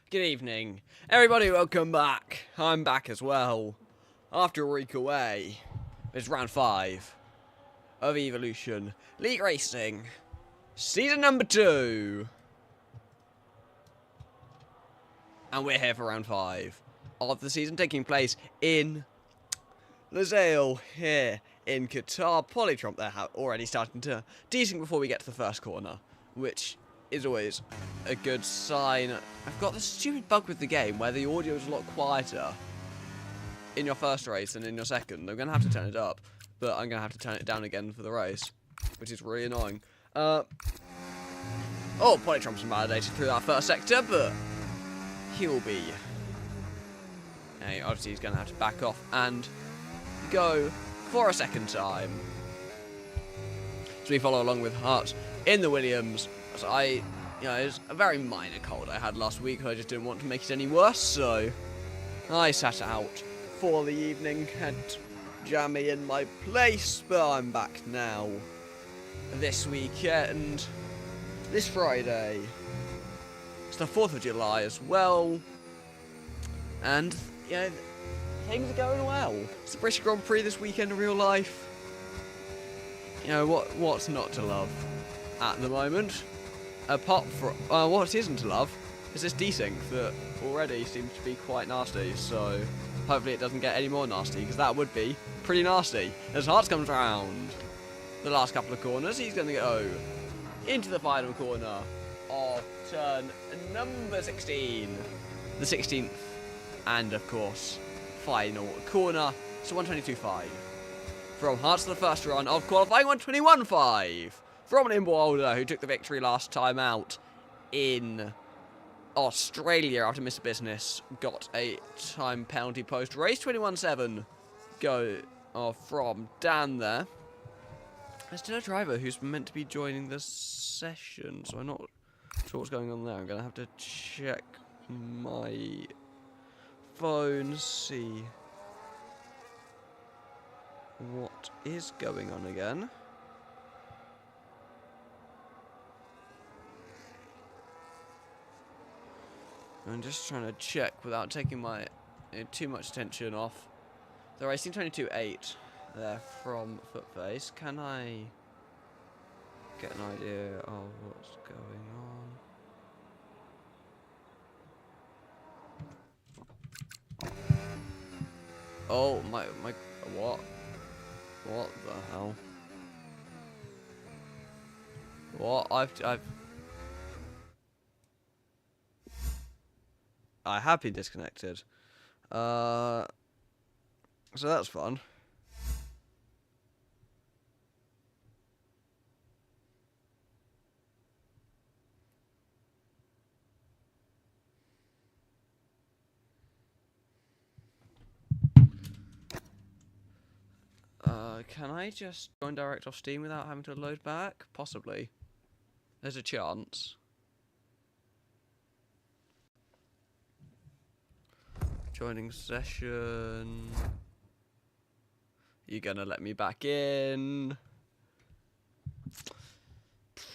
Good evening, everybody. Welcome back. I'm back as well. After a week away, it's round 5 of Evolution League Racing, season number 2, and we're here for round 5 of the season, taking place in Lusail here in Qatar. Polytromp there already starting to desync before we get to the first corner, which is always a good sign. I've got this stupid bug with the game where the audio is a lot quieter in your first race than in your second. I'm going to have to turn it up, but I'm going to have to turn it down again for the race, which is really annoying. Polytromp's validated through that first sector, but he will be... obviously he's going to have to back off and go for a second time. So we follow along with Hart in the Williams. So it was a very minor cold I had last week. I just didn't want to make it any worse, so I sat out for the evening, had Jammy in my place, but I'm back now this weekend, this Friday. It's the 4th of July as well, and, things are going well. It's the British Grand Prix this weekend in real life. What's not to love at the moment? Apart from, what isn't to love is this desync that already seems to be quite nasty, so hopefully it doesn't get any more nasty, because that would be pretty nasty. As Hearts comes round the last couple of corners, he's going to go into the final corner of turn number 16. The 16th, and of course, final corner. So 122.5. From Hearts to the first run of qualifying, 121.5. From an Imbolder who took the victory last time out in Australia after Mr. Business got a time penalty post-race. 21.7 go from Dan there. There's still a driver who's meant to be joining the session, so I'm not sure what's going on there. I'm going to have to check my phone, see what is going on again. I'm just trying to check without taking my too much attention off the racing. 22.8 there from Footface. Can I get an idea of what's going on? Oh my what? What the hell? What? I have been disconnected. So that's fun. Can I just join direct off Steam without having to load back? Possibly. There's a chance. Joining session. You gonna let me back in?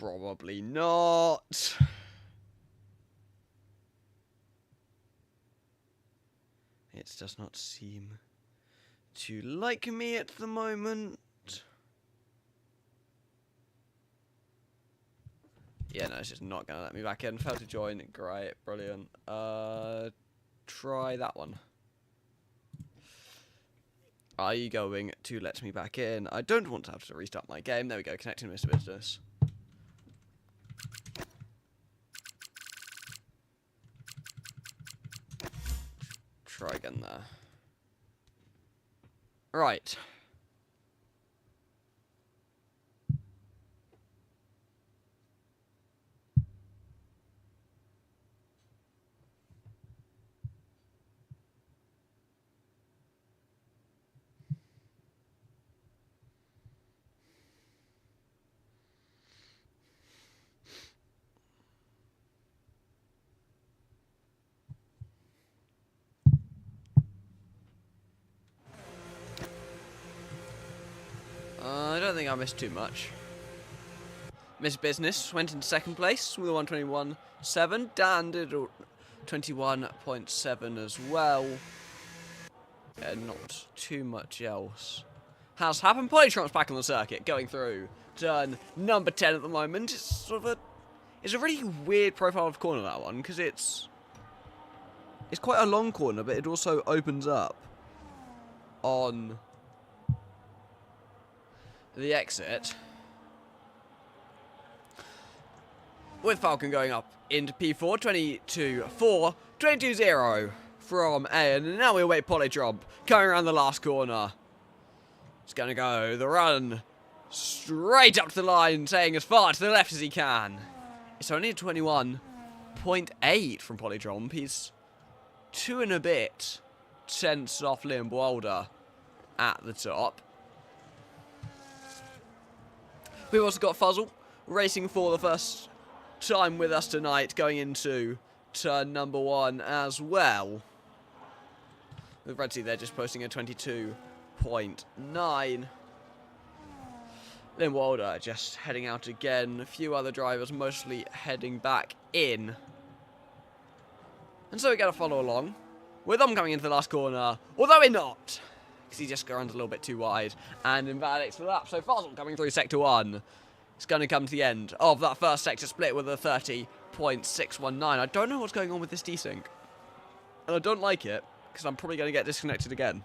Probably not. It does not seem to like me at the moment. Yeah, no, it's just not gonna let me back in. Failed to join. Great, brilliant. Try that one. Are you going to let me back in? I don't want to have to restart my game. There we go, connecting Mr. Business. Try again there. Right. I don't think I missed too much. Miss Business went into second place with a 121.7. Dan did 21.7 as well. And not too much else has happened. Polytron's back on the circuit, going through turn number 10 at the moment. It's sort of it's a really weird profile of corner, that one, because it's quite a long corner, but it also opens up on the exit. With Falcon going up into P4, 22.4, 22.0 from A, and now we await Polytron coming around the last corner. He's going to go the run straight up to the line, saying as far to the left as he can. It's only a 21.8 from Polytron. He's 2 and a bit tenths off Liam Wilder at the top. We've also got Fuzzle racing for the first time with us tonight, going into turn number 1 as well. With Red Sea, they're just posting a 22.9. Liam Wilder just heading out again. A few other drivers mostly heading back in. And so we got to follow along with them coming into the last corner, although we're not, because he just runs a little bit too wide and invalidates the lap. So Fuzzle coming through sector 1. It's going to come to the end of that first sector split with a 30.619. I don't know what's going on with this desync, and I don't like it, because I'm probably going to get disconnected again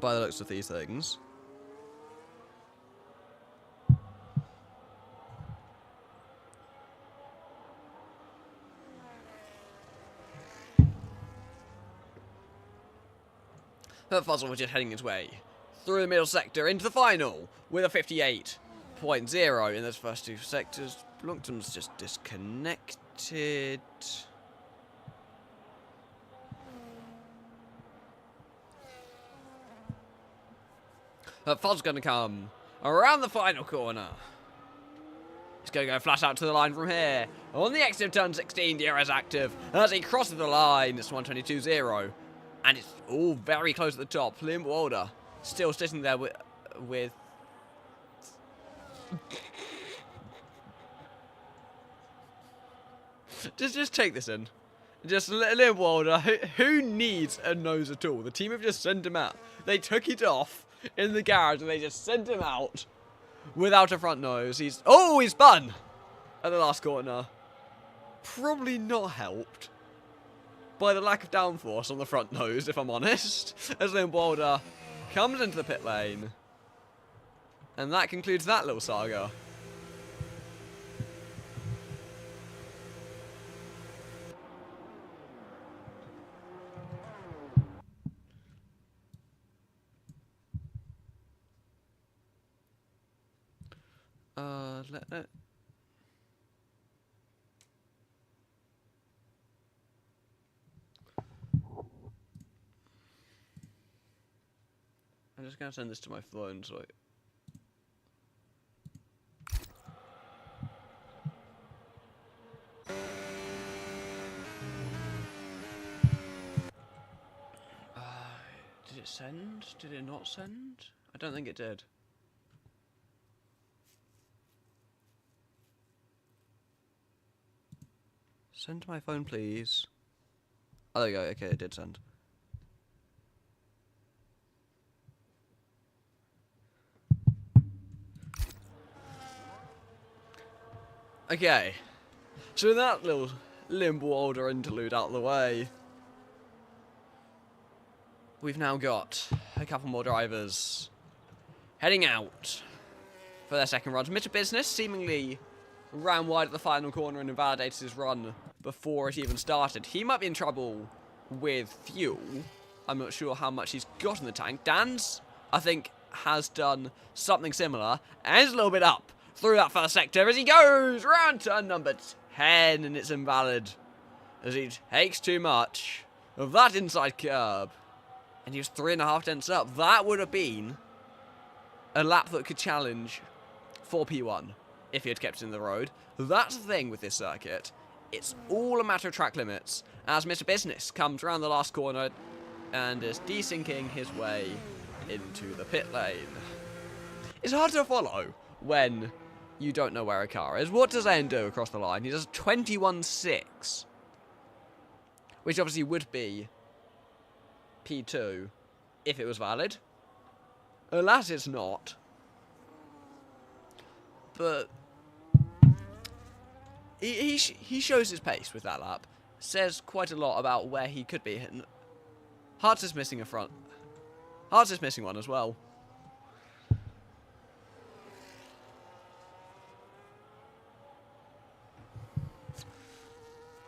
by the looks of these things. But Fuzzle was just heading his way through the middle sector into the final with a 58.0 in those first 2 sectors. Blunkton's just disconnected. But Fuzzle's going to come around the final corner. He's going to go flat out to the line from here. On the exit of turn 16, the arrow is active. As he crosses the line, it's 122.0. And it's all very close at the top. Liam Wilder still sitting there with just take this in. Just Liam Wilder, who needs a nose at all? The team have just sent him out. They took it off in the garage and they just sent him out without a front nose. He's spun at the last corner. Probably not helped by the lack of downforce on the front nose, if I'm honest, as Liam Wilder comes into the pit lane. And that concludes that little saga. I'm just going to send this to my phone, so... Did it send? Did it not send? I don't think it did. Send to my phone, please. Oh, there we go. Okay, it did send. Okay, so with that little Liam Wilder interlude out of the way, we've now got a couple more drivers heading out for their second runs. Mr. Business seemingly ran wide at the final corner and invalidated his run before it even started. He might be in trouble with fuel. I'm not sure how much he's got in the tank. Dan's, I think, has done something similar and is a little bit up through that first sector as he goes round turn number 10, and it's invalid as he takes too much of that inside curb. And he was 3.5 tenths up. That would have been a lap that could challenge for P1 if he had kept it in the road. That's the thing with this circuit. It's all a matter of track limits as Mr. Business comes around the last corner and is desyncing his way into the pit lane. It's hard to follow when you don't know where a car is. What does Ian do across the line? He does 21.6. Which obviously would be P2 if it was valid. Alas, it's not. But he shows his pace with that lap. Says quite a lot about where he could be. Hartz is missing a front. Hartz is missing one as well.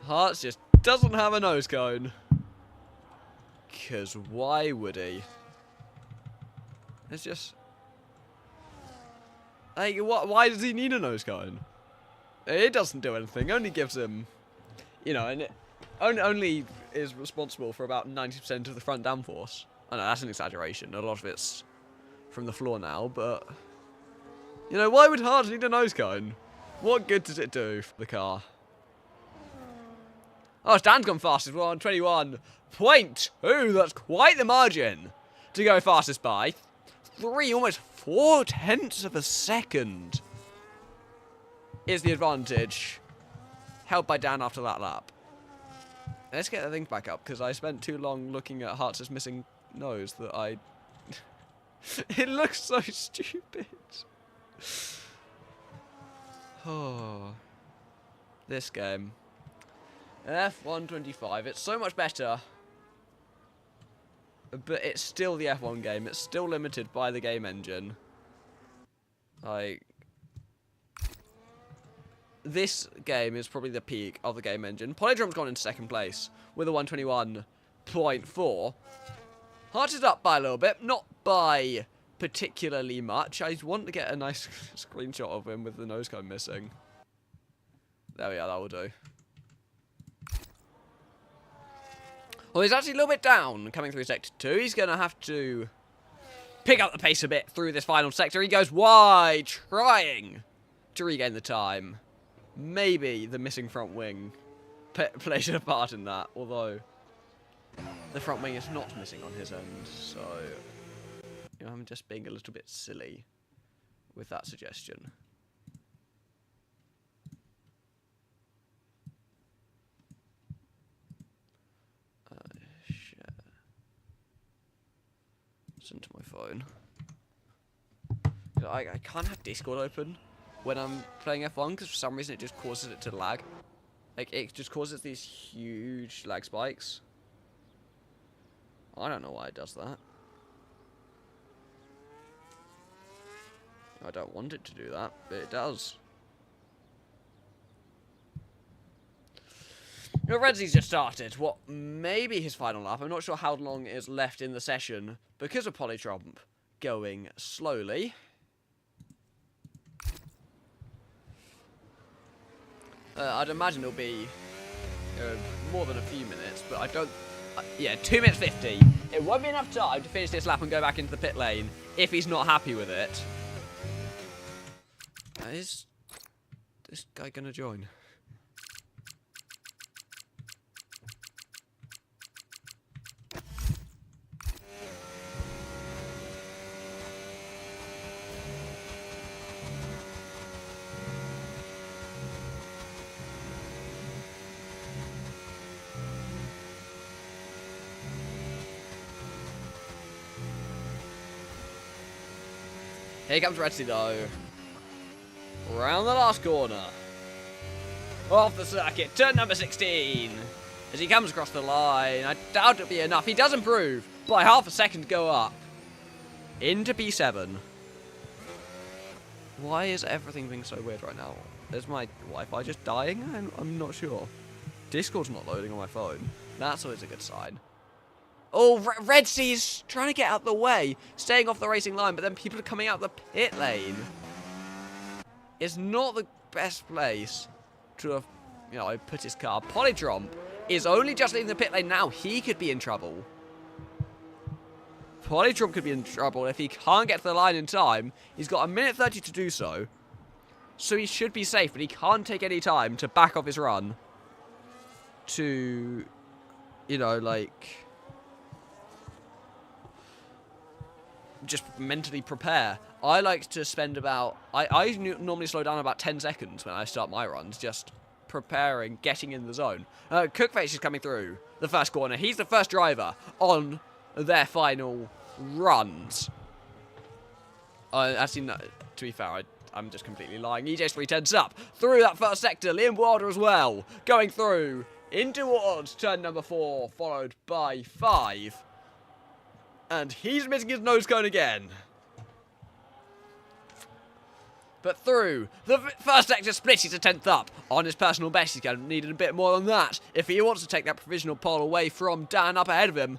Hartz just doesn't have a nose cone. Because why would he? It's just... Like, why does he need a nose cone? It doesn't do anything. It only gives him... You know, and it only is responsible for about 90% of the front downforce. I know, that's an exaggeration. A lot of it's from the floor now, but... You know, why would Hartz need a nose cone? What good does it do for the car? Oh, Stan's gone fast as well on 21.2. That's quite the margin to go fastest by. Almost 4/10 of a second is the advantage held by Dan after that lap. Let's get the thing back up, because I spent too long looking at Hartz's missing nose that I... It looks so stupid. Oh, this game. F125, it's so much better, but it's still the F1 game. It's still limited by the game engine. Like, this game is probably the peak of the game engine. Polydrom's gone into second place with a 121.4. Hart is up by a little bit, not by particularly much. I want to get a nice screenshot of him with the nose cone missing. There we are, that will do. Well, he's actually a little bit down coming through Sector 2. He's going to have to pick up the pace a bit through this final sector. He goes wide, trying to regain the time. Maybe the missing front wing plays a part in that, although the front wing is not missing on his end, so you know, I'm just being a little bit silly with that suggestion. Into my phone. I can't have Discord open when I'm playing F1 because for some reason it just causes it to lag. Like, it just causes these huge lag spikes. I don't know why it does that. I don't want it to do that, but it does. Redzy's just started what may be his final lap. I'm not sure how long is left in the session because of Polytromp going slowly. I'd imagine it'll be more than a few minutes, but I don't... yeah, 2 minutes 50. It won't be enough time to finish this lap and go back into the pit lane if he's not happy with it. Is this guy going to join? Here comes Redsy though. Round the last corner. Off the circuit, turn number 16. As he comes across the line, I doubt it'll be enough. He does improve by half a second to go up. Into P7. Why is everything being so weird right now? Is my Wi-Fi just dying? I'm not sure. Discord's not loading on my phone. That's always a good sign. Oh, Redsy's trying to get out the way, staying off the racing line, but then people are coming out the pit lane. It's not the best place to have, you know, put his car. Polytromp is only just leaving the pit lane now. He could be in trouble. Polytromp could be in trouble if he can't get to the line in time. He's got 1:30 to do so. So he should be safe, but he can't take any time to back off his run. To, you know, like... just mentally prepare. I like to spend about... I normally slow down about 10 seconds when I start my runs, just preparing, getting in the zone. Cookface is coming through the first corner. He's the first driver on their final runs. Actually, no, to be fair, I'm just completely lying. EJ3 turns up through that first sector. Liam Wilder as well, going through in towards turn number 4, followed by 5. And he's missing his nose cone again. But through the first sector split, he's a 10th up on his personal best. He's going to need a bit more than that if he wants to take that provisional pole away from Dan up ahead of him.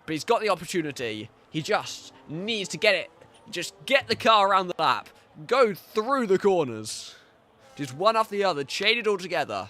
But he's got the opportunity. He just needs to get it. Just get the car around the lap. Go through the corners. Just one after the other. Chain it all together.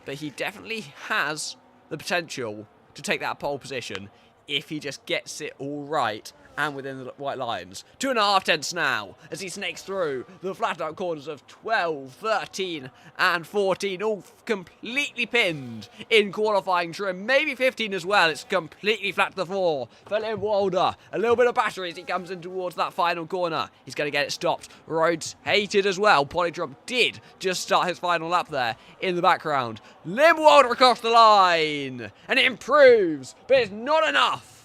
But he definitely has the potential to take that pole position if he just gets it all right and within the white lines. 2.5 tenths now as he snakes through the flat out corners of 12, 13 and 14, all completely pinned in qualifying trim. Maybe 15 as well. It's completely flat to the floor for Liam Wilder. A little bit of battery as he comes in towards that final corner. He's going to get it stopped. Rhodes hated as well. Polytron did just start his final lap there in the background. Liam Wilder across the line and it improves, but it's not enough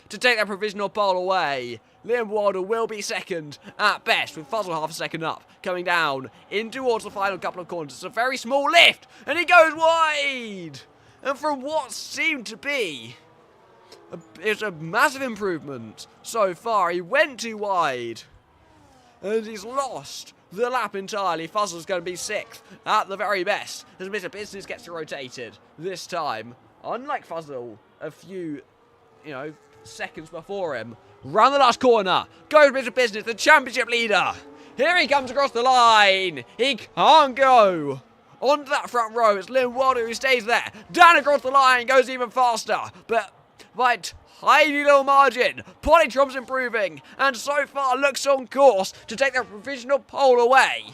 to take that provisional pole away. Liam Wilder will be second at best, with Fuzzle half a second up, coming down in towards the final couple of corners. It's a very small lift, and he goes wide. And from what seemed to be, it's a massive improvement so far. He went too wide, and he's lost the lap entirely. Fuzzle's going to be 6th at the very best, as Mr. Business gets rotated this time. Unlike Fuzzle, a few, seconds before him. Round the last corner goes Mr. Business, the championship leader. Here he comes across the line. He can't go onto that front row. It's Liam Wilder who stays there. Down across the line, goes even faster, but by a tiny little margin. Polytrom's improving and so far looks on course to take the provisional pole away.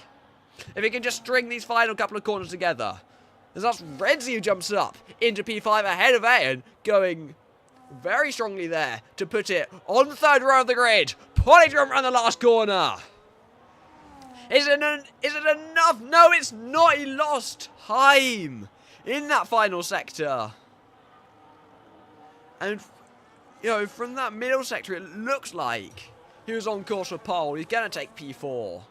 If he can just string these final couple of corners together. As that's Redzi who jumps up into P5 ahead of Ayan, going very strongly there to put it on the third row of the grid. Polytron around the last corner. Is it enough? No, it's not. He lost time in that final sector. And, from that middle sector, it looks like he was on course for pole. He's going to take P4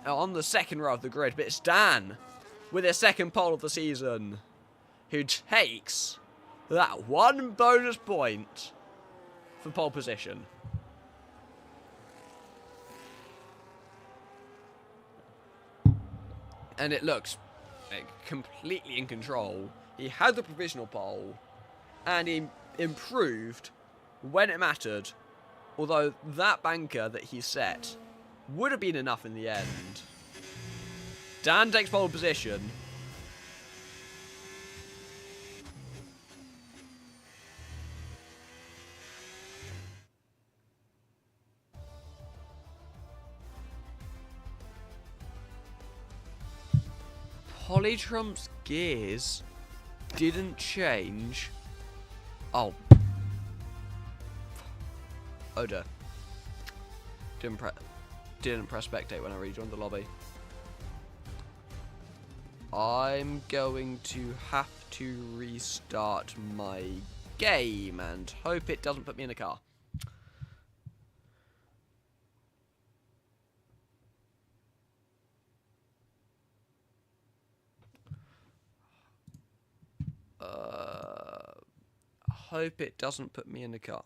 on the second row of the grid. But it's Dan with his second pole of the season who takes that one bonus point for pole position. And it looks completely in control. He had the provisional pole, and he improved when it mattered. Although that banker that he set would have been enough in the end. Dan takes pole position. Polytrom's gears didn't change. Oh dear. Didn't press spectate when I rejoined the lobby. I'm going to have to restart my game and hope it doesn't put me in a car. Hope it doesn't put me in the car.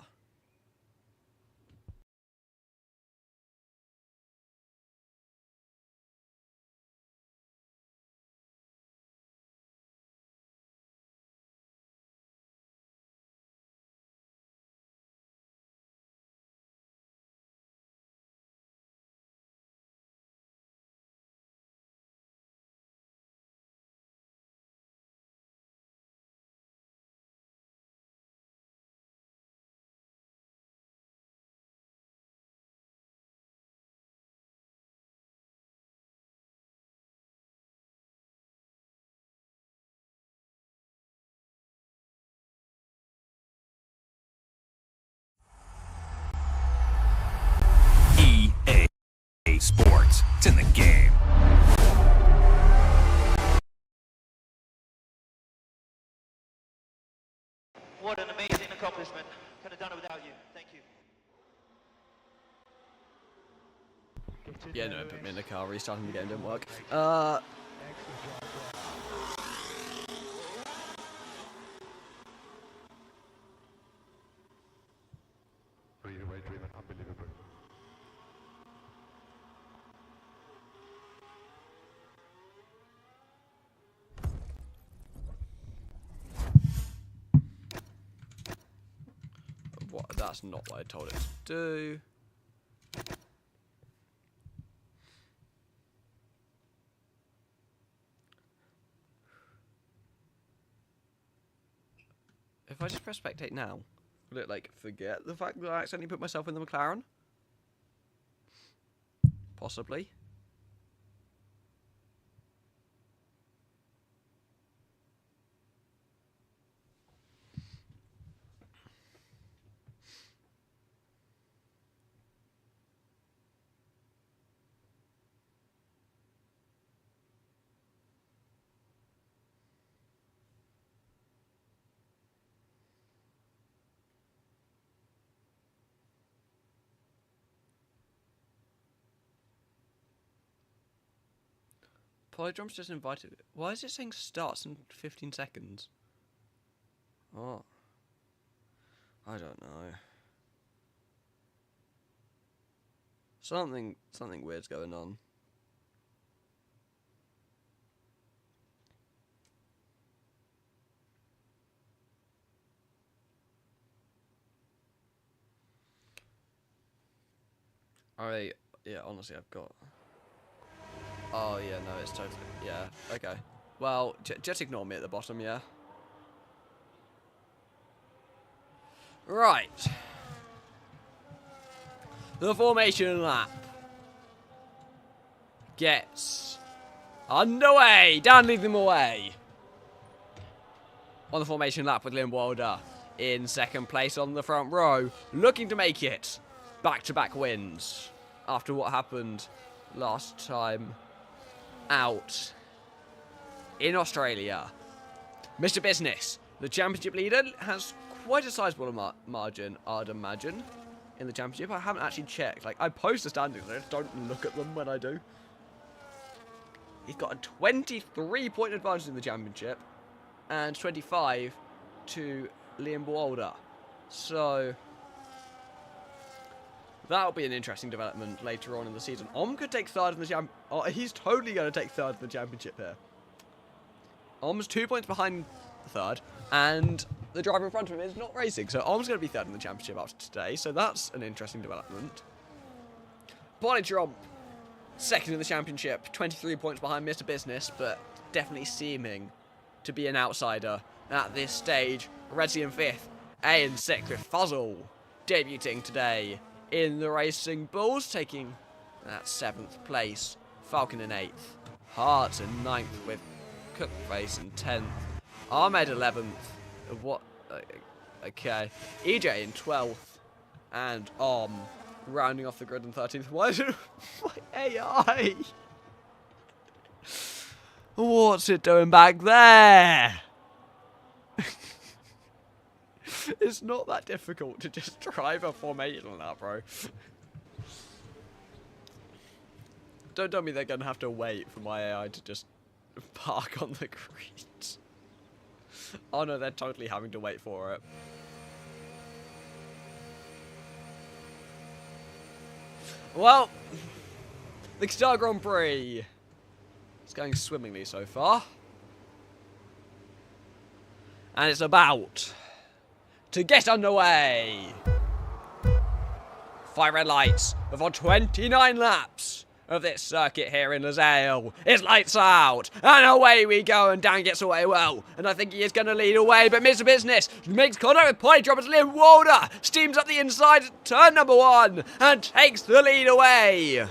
Yeah, no, put me in the car. Restarting the game didn't work. What? That's not what I told it to do. If I just press spectate now, will it, like, forget the fact that I accidentally put myself in the McLaren? Possibly. Polydrom's just invited. Why is it saying starts in 15 seconds? Oh. I don't know. Something weird's going on. Yeah, honestly, I've got... Oh, yeah, no, it's totally... Yeah, okay. Well, just ignore me at the bottom, yeah? Right. The formation lap gets underway. Dan, lead them away. On the formation lap with Liam Wilder in second place on the front row, looking to make it back-to-back wins after what happened last time out in Australia. Mr. Business, the championship leader, has quite a sizable margin, I'd imagine, in the championship. I haven't actually checked. Like, I post the standings, I just don't look at them when I do. He's got a 23-point advantage in the championship and 25 to Liam Wilder. So that'll be an interesting development later on in the season. Om could take third in the champ. Oh, he's totally going to take third in the championship here. Om's 2 points behind the third, and the driver in front of him is not racing, so Om's going to be third in the championship after today, so that's an interesting development. Polydrom, second in the championship, 23 points behind Mr. Business, but definitely seeming to be an outsider at this stage. Redzy in fifth, A in sixth with Fuzzle debuting today in the Racing Bulls, taking that 7th place. Falcon in 8th. Hart in 9th with Cookface in 10th. Ahmed 11th. What? Okay. EJ in 12th. And rounding off the grid in 13th. Why is it my AI? What's it doing back there? It's not that difficult to just drive a formation lap, bro. Don't tell me they're going to have to wait for my AI to just park on the grid. Oh no, they're totally having to wait for it. Well, the Qatar Grand Prix is going swimmingly so far. And it's about to get underway. 5 red lights before 29 laps of this circuit here in Lusail. It's lights out, and away we go, and Dan gets away well, and I think he is going to lead away, but Mr. Business makes contact with Polydrom as Liam Wilder steams up the inside at turn number 1, and takes the lead away.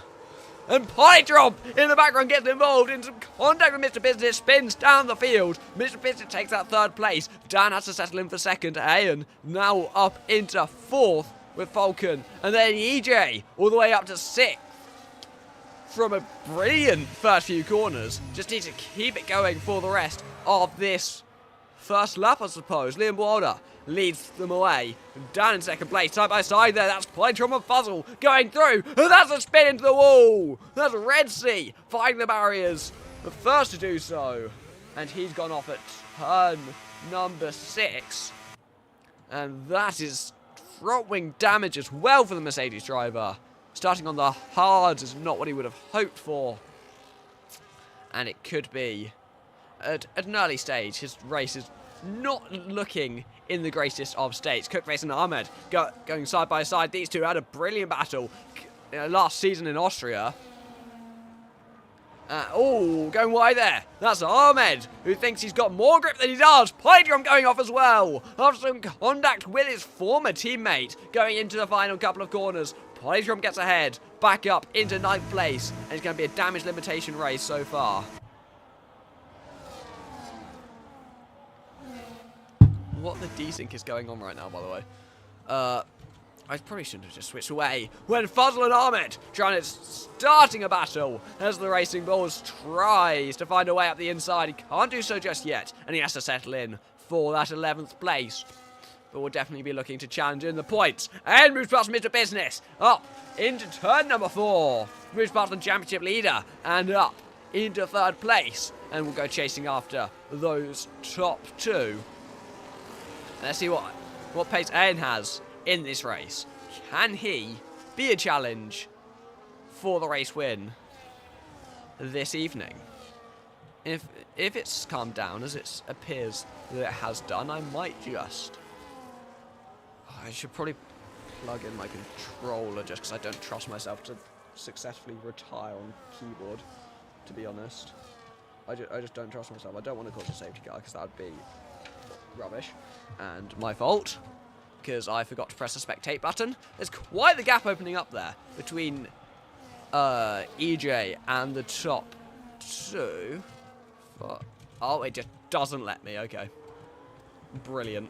And Polydrom in the background gets involved in some contact with Mr. Business, spins down the field. Mr. Business takes that 3rd place. Dan has to settle in for 2nd. Ayan now up into 4th with Falcon. And then EJ all the way up to 6th. From a brilliant first few corners. Just need to keep it going for the rest of this first lap, I suppose. Liam Wilder leads them away. Down in second place, side by side there. That's Polytron and Fuzzle going through. And that's a spin into the wall. That's Red Sea fighting the barriers. The first to do so. And he's gone off at turn number 6. And that is throwing damage as well for the Mercedes driver. Starting on the hards is not what he would have hoped for. And it could be, at an early stage, his race is not looking in the greatest of states. Cookface and Ahmed going side by side. These two had a brilliant battle last season in Austria. Going wide there. That's Ahmed, who thinks he's got more grip than he does. Polytron going off as well. After some contact with his former teammate going into the final couple of corners. Polytron gets ahead, back up into 9th place. And it's going to be a damage limitation race so far. What the desync is going on right now, by the way. I probably shouldn't have just switched away. When Fuzzle and Ahmed starting a battle as the Racing Bulls tries to find a way up the inside. He can't do so just yet, and he has to settle in for that 11th place. But we'll definitely be looking to challenge in the points. And moves past Mr. Business up into turn number 4. Moves past the championship leader and up into 3rd place. And we'll go chasing after those top 2. Let's see what pace Ayan has in this race. Can he be a challenge for the race win this evening? If it's calmed down as it appears that it has done, I might just... I should probably plug in my controller just because I don't trust myself to successfully retire on keyboard, to be honest. I just don't trust myself. I don't want to cause a safety car because that would be rubbish and my fault because I forgot to press the spectate button. There's quite the gap opening up there between EJ and the top 2. Oh, it just doesn't let me. Okay, brilliant.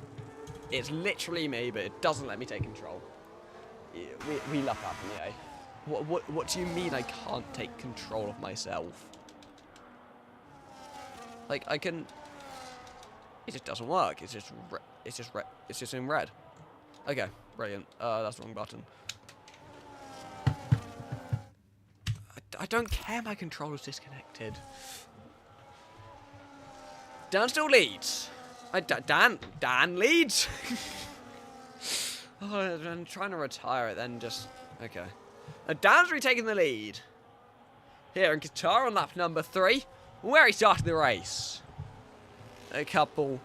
It's literally me, but it doesn't let me take control. We luck up in the A. What do you mean I can't take control of myself? Like I can. It just doesn't work. It's just in red. Okay, brilliant. That's the wrong button. I don't care. My controller's disconnected. Dan still leads. Dan leads. Oh, I'm trying to retire it. Then just okay. Dan's retaking the lead here in Qatar on lap number 3, where he started the race. A couple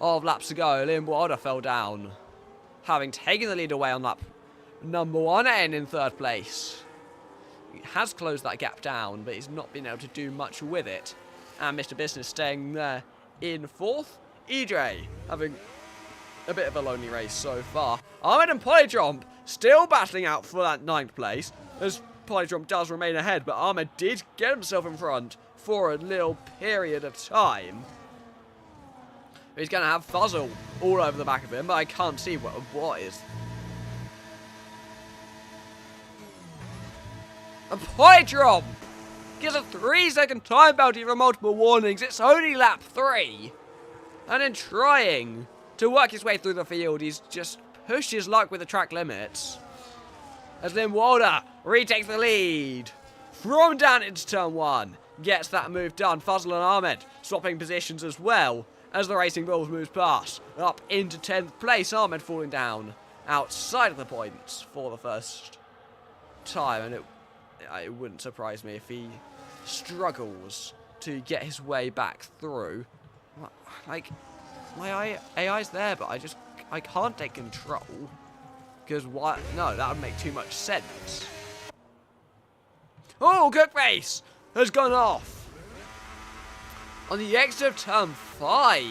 of laps ago, Liam Wilder fell down, having taken the lead away on lap number 1 and in 3rd place. He has closed that gap down, but he's not been able to do much with it. And Mr. Business staying there in 4th. EJ having a bit of a lonely race so far. Ahmed and Polytron still battling out for that 9th place, as Polytron does remain ahead, but Ahmed did get himself in front for a little period of time. He's going to have Fuzzle all over the back of him, but I can't see what is. And Polytron gets a 3-second time penalty for multiple warnings. It's only lap 3. And in trying to work his way through the field, he's just pushed his luck with the track limits. As Liam Wilder retakes the lead from down into turn 1. Gets that move done. Fuzzle and Ahmed swapping positions as well as the Racing Bulls moves past. Up into 10th place. Ahmed falling down outside of the points for the first time. And it wouldn't surprise me if he struggles to get his way back through. Like, my AI's there, but I can't take control. Because why? No, that would make too much sense. Oh, Cookface has gone off. On the exit of turn 5,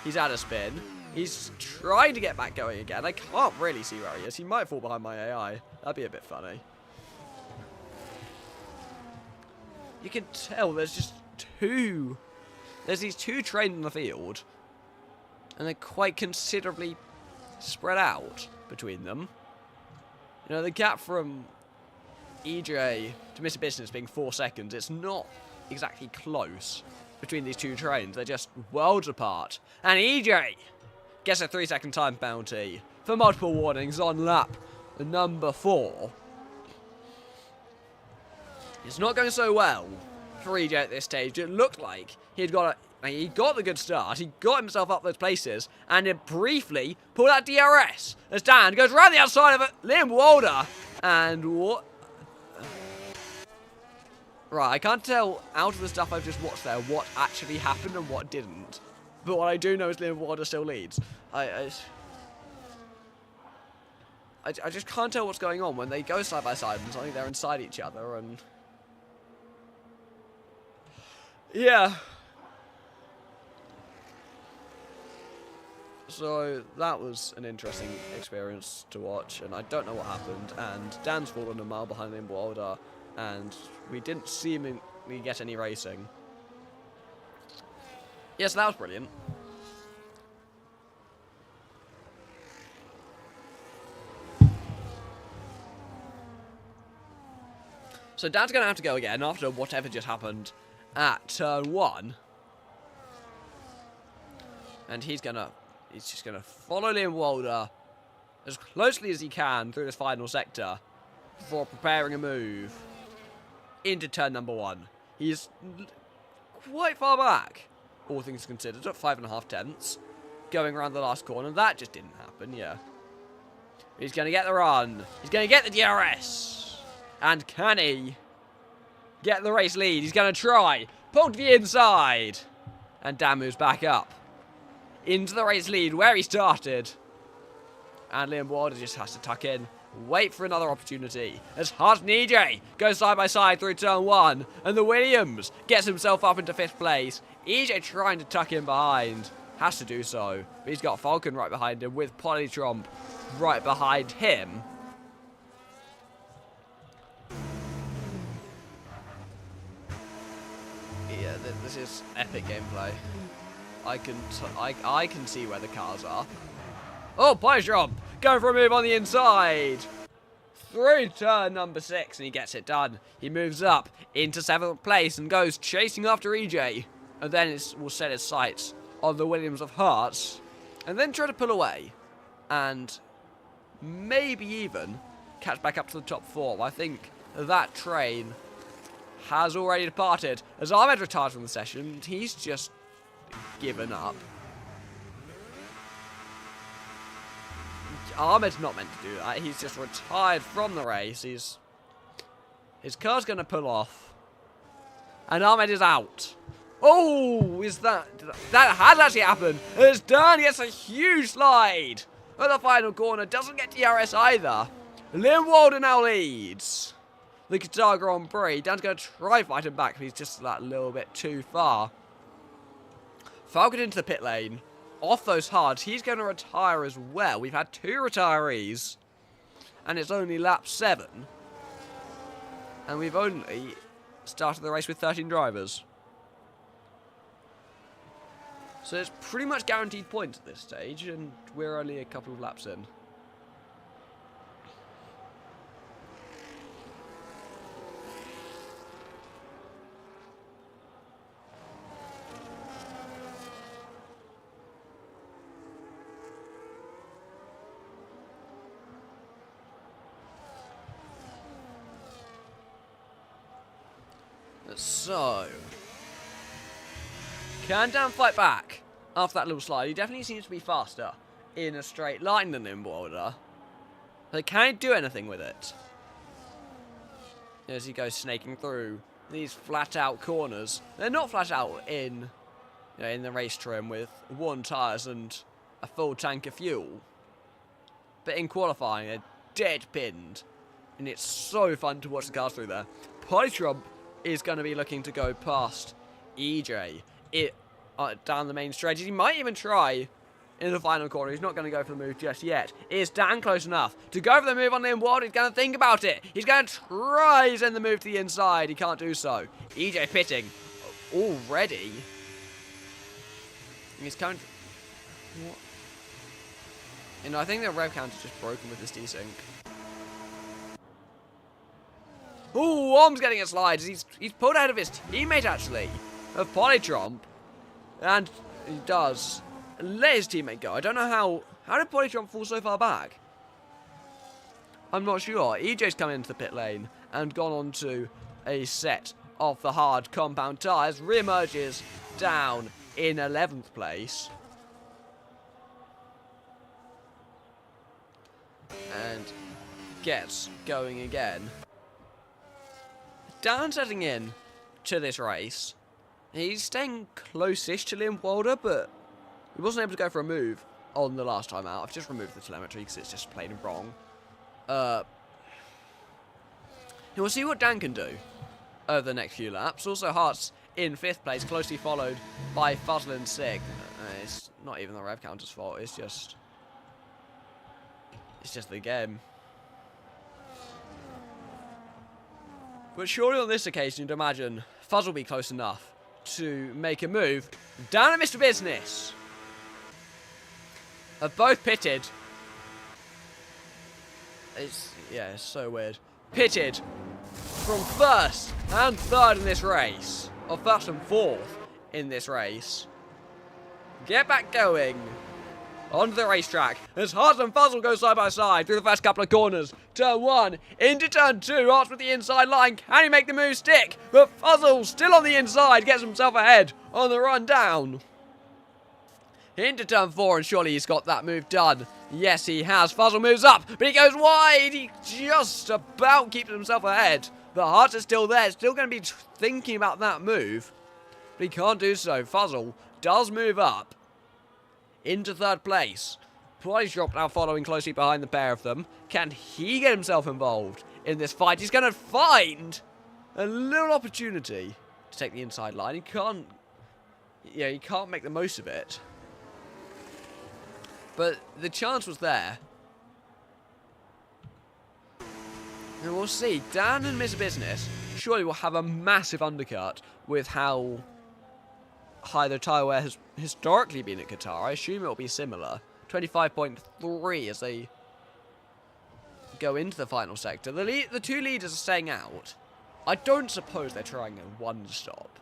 he's had a spin. He's trying to get back going again. I can't really see where he is. He might fall behind my AI. That'd be a bit funny. You can tell there's just two. There's these 2 trains in the field, and they're quite considerably spread out between them. You know, the gap from EJ to Mr. Business being 4 seconds, it's not exactly close between these 2 trains. They're just worlds apart. And EJ gets a 3-second time penalty for multiple warnings on lap number 4. It's not going so well for EJ at this stage. It looked like he got the good start. He got himself up those places, and it briefly pulled out DRS as Dan goes around the outside of it. Liam Walder, and what? Right, I can't tell out of the stuff I've just watched there what actually happened and what didn't. But what I do know is Liam Walder still leads. I just can't tell what's going on when they go side by side and suddenly they're inside each other, and yeah. So that was an interesting experience to watch, and I don't know what happened. And Dan's fallen a mile behind Liam Walder, and we didn't seemingly get any racing. Yes, that was brilliant. So Dan's going to have to go again after whatever just happened at turn 1. And he's just going to follow Liam Walder as closely as he can through this final sector before preparing a move into turn number 1. He's quite far back, all things considered, at 5.5 tenths, going around the last corner. That just didn't happen, yeah. He's going to get the run. He's going to get the DRS. And can he get the race lead? He's going to try. Pull to the inside. And Dan moves back up into the race lead where he started. And Liam Walder just has to tuck in. Wait for another opportunity. As Hart and EJ go side by side through turn 1. And the Williams gets himself up into 5th place. EJ trying to tuck in behind. Has to do so. But he's got Falcon right behind him with Polytromp right behind him. Yeah, this is epic gameplay. I can see where the cars are. Oh, Polytromp going for a move on the inside. Through turn number 6, and he gets it done. He moves up into 7th place and goes chasing after EJ. And then will set his sights on the Williams of Hearts. And then try to pull away. And maybe even catch back up to the top 4. I think that train has already departed. As Ahmed retired from the session, he's just given up. Ahmed's not meant to do that. He's just retired from the race. His car's going to pull off. And Ahmed is out. Oh, that has actually happened. It's done. He gets a huge slide at the final corner. Doesn't get DRS either. Liam Walder now leads the Qatar Grand Prix. Dan's going to try fight him back, but he's just that little bit too far. Falcon into the pit lane. Off those hards. He's going to retire as well. We've had 2 retirees. And it's only lap 7. And we've only started the race with 13 drivers. So it's pretty much guaranteed points at this stage. And we're only a couple of laps in. So, can Dan fight back after that little slide? He definitely seems to be faster in a straight line than Liam Walder. But can he do anything with it? As he goes snaking through these flat-out corners. They're not flat out in the race trim with worn tyres and a full tank of fuel. But in qualifying, they're dead pinned. And it's so fun to watch the cars through there. Polytromp is going to be looking to go past EJ down the main stretch. He might even try in the final corner. He's not going to go for the move just yet. Is Dan close enough to go for the move on Liam Walder? He's going to think about it. He's going to try to send the move to the inside. He can't do so. EJ pitting already. He's coming. What? I think the rev count is just broken with this desync. Ooh, Orm's getting a slide. He's pulled out of his teammate, actually, of Polytromp. And he does let his teammate go. I don't know how did Polytron fall so far back? I'm not sure. EJ's come into the pit lane and gone on to a set of the hard compound tyres. Re-emerges down in 11th place. And gets going again. Dan setting in to this race. He's staying close-ish to Liam Wilder, but he wasn't able to go for a move on the last time out. I've just removed the telemetry because it's just plain wrong. We'll see what Dan can do over the next few laps. Also, Hart's in 5th place, closely followed by Fuzzle and Sig. It's not even the rev counter's fault. It's just the game. But surely on this occasion, you'd imagine Fuzz will be close enough to make a move. Dan and Mr. Business have both pitted. It's so weird. Pitted from 1st and 3rd in this race. Or 1st and 4th in this race. Get back going onto the racetrack as Hart and Fuzzle go side by side through the first couple of corners. Turn 1 into turn 2. Hart's with the inside line. Can he make the move stick? But Fuzzle still on the inside gets himself ahead on the run down. Into turn 4, and surely he's got that move done. Yes, he has. Fuzzle moves up, but he goes wide. He just about keeps himself ahead. But Hart is still there. Still going to be thinking about that move. But he can't do so. Fuzzle does move up into 3rd place. Polydrop now following closely behind the pair of them. Can he get himself involved in this fight? He's going to find a little opportunity to take the inside line. He can't make the most of it. But the chance was there. And we'll see. Dan and Mr. Business surely will have a massive undercut with how high the tyre wear has historically been at Qatar. I assume it will be similar. 25.3 as they go into the final sector. The two leaders are staying out. I don't suppose they're trying a one-stop.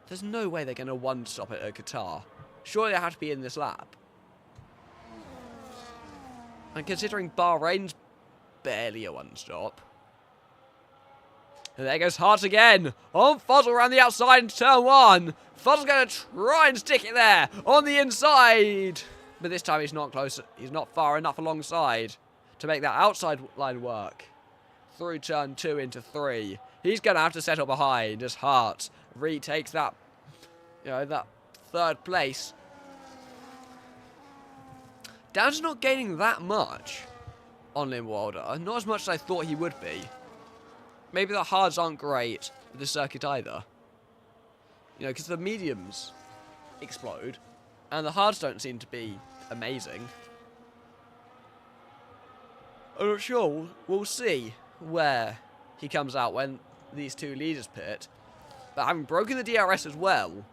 There's no way they're going to one-stop it at Qatar. Surely they have to be in this lap. And considering Bahrain's barely a one-stop. And there goes Hart again. On Fuzzle around the outside into turn 1. Fuzzle's going to try and stick it there on the inside. But this time he's not close. He's not far enough alongside to make that outside line work. Through turn 2 into 3. He's going to have to settle behind as Hart retakes that, that 3rd place. Dan's not gaining that much on Liam Wilder. Not as much as I thought he would be. Maybe the hards aren't great with the circuit either. Because the mediums explode, and the hards don't seem to be amazing. I'm not sure. We'll see where he comes out when these two leaders pit. But having broken the DRS as well,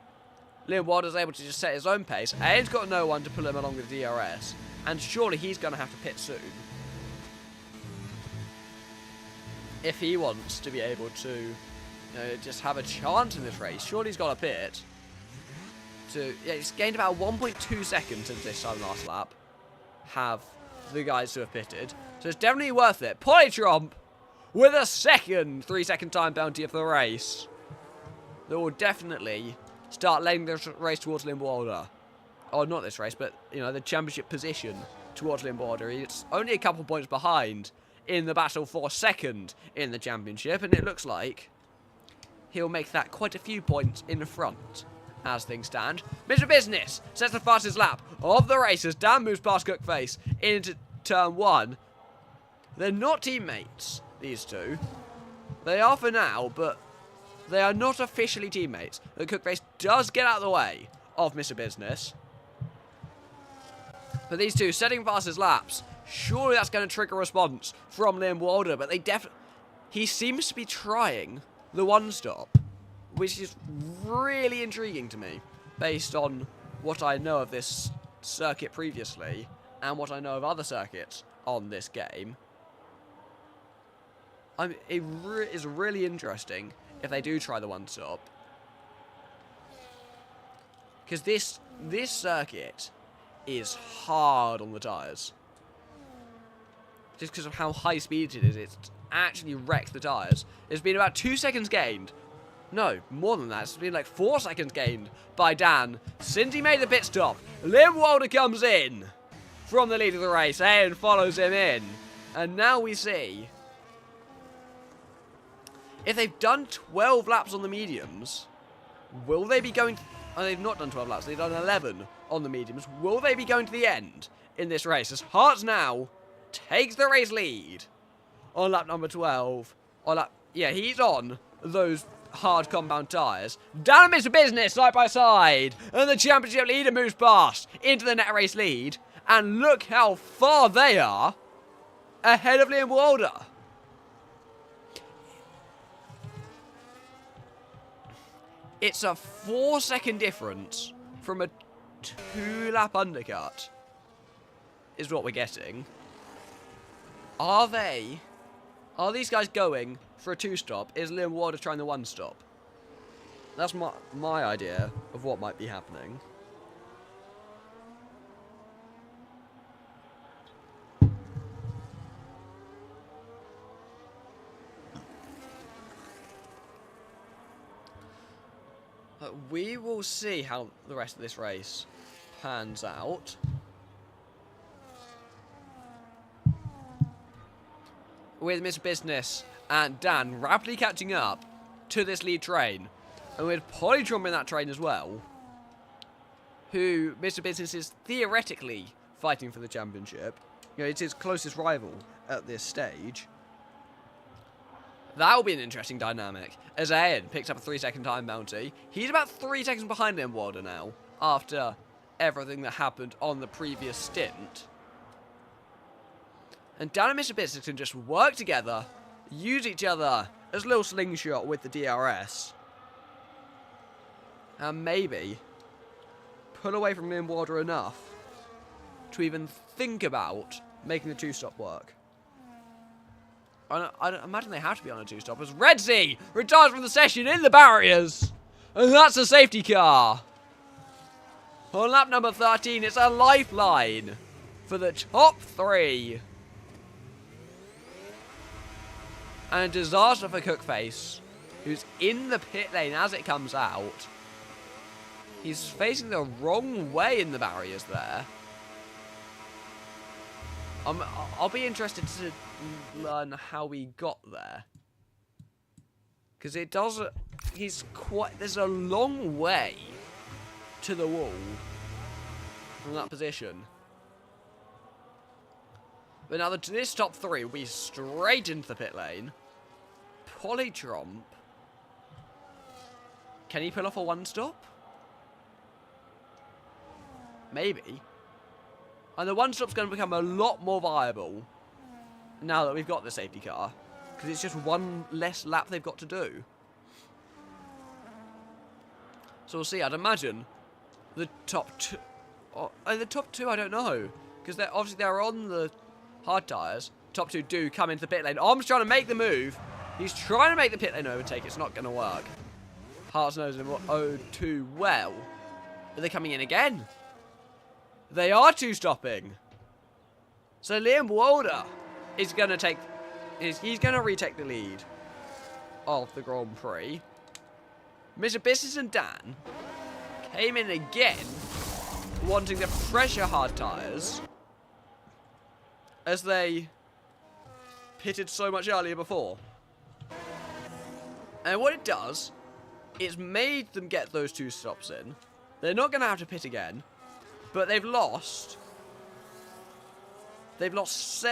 Liam Wilder's able to just set his own pace. And he's got no one to pull him along the DRS. And surely he's going to have to pit soon. If he wants to be able to just have a chance in this race. Surely he's got a pit. He's gained about 1.2 seconds since this time last lap. Have the guys who have pitted. So it's definitely worth it. Polytromp with a second 3-second time bounty of the race. That will definitely start laying the race towards Liam Wilder. Oh, not this race, but, the championship position towards Liam Wilder. It's only a couple points behind in the battle for 2nd in the championship, and it looks like he'll make that quite a few points in the front as things stand. Mr. Business sets the fastest lap of the race as Dan moves past Cookface into turn 1. They're not teammates, these two. They are for now, but they are not officially teammates. The Cookface does get out of the way of Mr. Business. But these two setting fastest laps, surely that's going to trigger a response from Liam Wilder, but he seems to be trying the one-stop, which is really intriguing to me, based on what I know of this circuit previously, and what I know of other circuits on this game. It is really interesting if they do try the one-stop. Because this circuit is hard on the tyres. Just because of how high speed it is, it's actually wrecked the tyres. It's been about 2 seconds gained. No, more than that. It's been like 4 seconds gained by Dan since he made the pit stop. Liam Wilder comes in from the lead of the race and follows him in. And now we see, if they've done 12 laps on the mediums, will they be going... Oh, they've not done 12 laps. They've done 11 on the mediums. Will they be going to the end in this race? As Hartz now takes the race lead on lap number 12. Yeah, he's on those hard compound tyres. Dan and Mr. Business side by side. And the championship leader moves past into the net race lead. And look how far they are ahead of Liam Wilder. It's a 4-second difference from a 2-lap undercut, is what we're getting. Are these guys going for a 2-stop? Is Liam Wilder trying the 1-stop? That's my idea of what might be happening. We will see how the rest of this race pans out. With Mr. Business and Dan rapidly catching up to this lead train. And with Polytron in that train as well. Who Mr. Business is theoretically fighting for the championship. You know, it's his closest rival at this stage. That will be an interesting dynamic, as Ayan picks up a 3-second time bounty. He's about 3 seconds behind Liam Wilder now, after everything that happened on the previous stint. And Dan and Mr. Business can just work together, use each other as a little slingshot with the DRS, and maybe pull away from Liam Wilder enough to even think about making the 2-stop work. I don't imagine they have to be on a 2-stop. As Red Sea retires from the session in the barriers. And that's a safety car. On lap number 13, it's a lifeline for the top 3. And a disaster for Cookface, who's in the pit lane as it comes out. He's facing the wrong way in the barriers there. I'll be interested to learn how he got there. Because it does... There's a long way to the wall from that position. But now this top 3 will be straight into the pit lane. Polytromp. Can he pull off a 1-stop? Maybe. And the 1-stop's going to become a lot more viable now that we've got the safety car. Because it's just one less lap they've got to do. So we'll see. I'd imagine the top 2... the top 2, I don't know. Because obviously they're on the hard tyres. Top 2 do come into the pit lane. Arm's trying to make the move. He's trying to make the pit lane overtake. It's not going to work. Hearts knows him too well. Are they coming in again? They are 2-stopping. So Liam Wilder is going to take... He's going to retake the lead of the Grand Prix. Mr. Business and Dan came in again, wanting to pressure hard tyres, as they pitted so much earlier before. And what it does, it's made them get those 2 stops in. They're not going to have to pit again. But they've lost. They've lost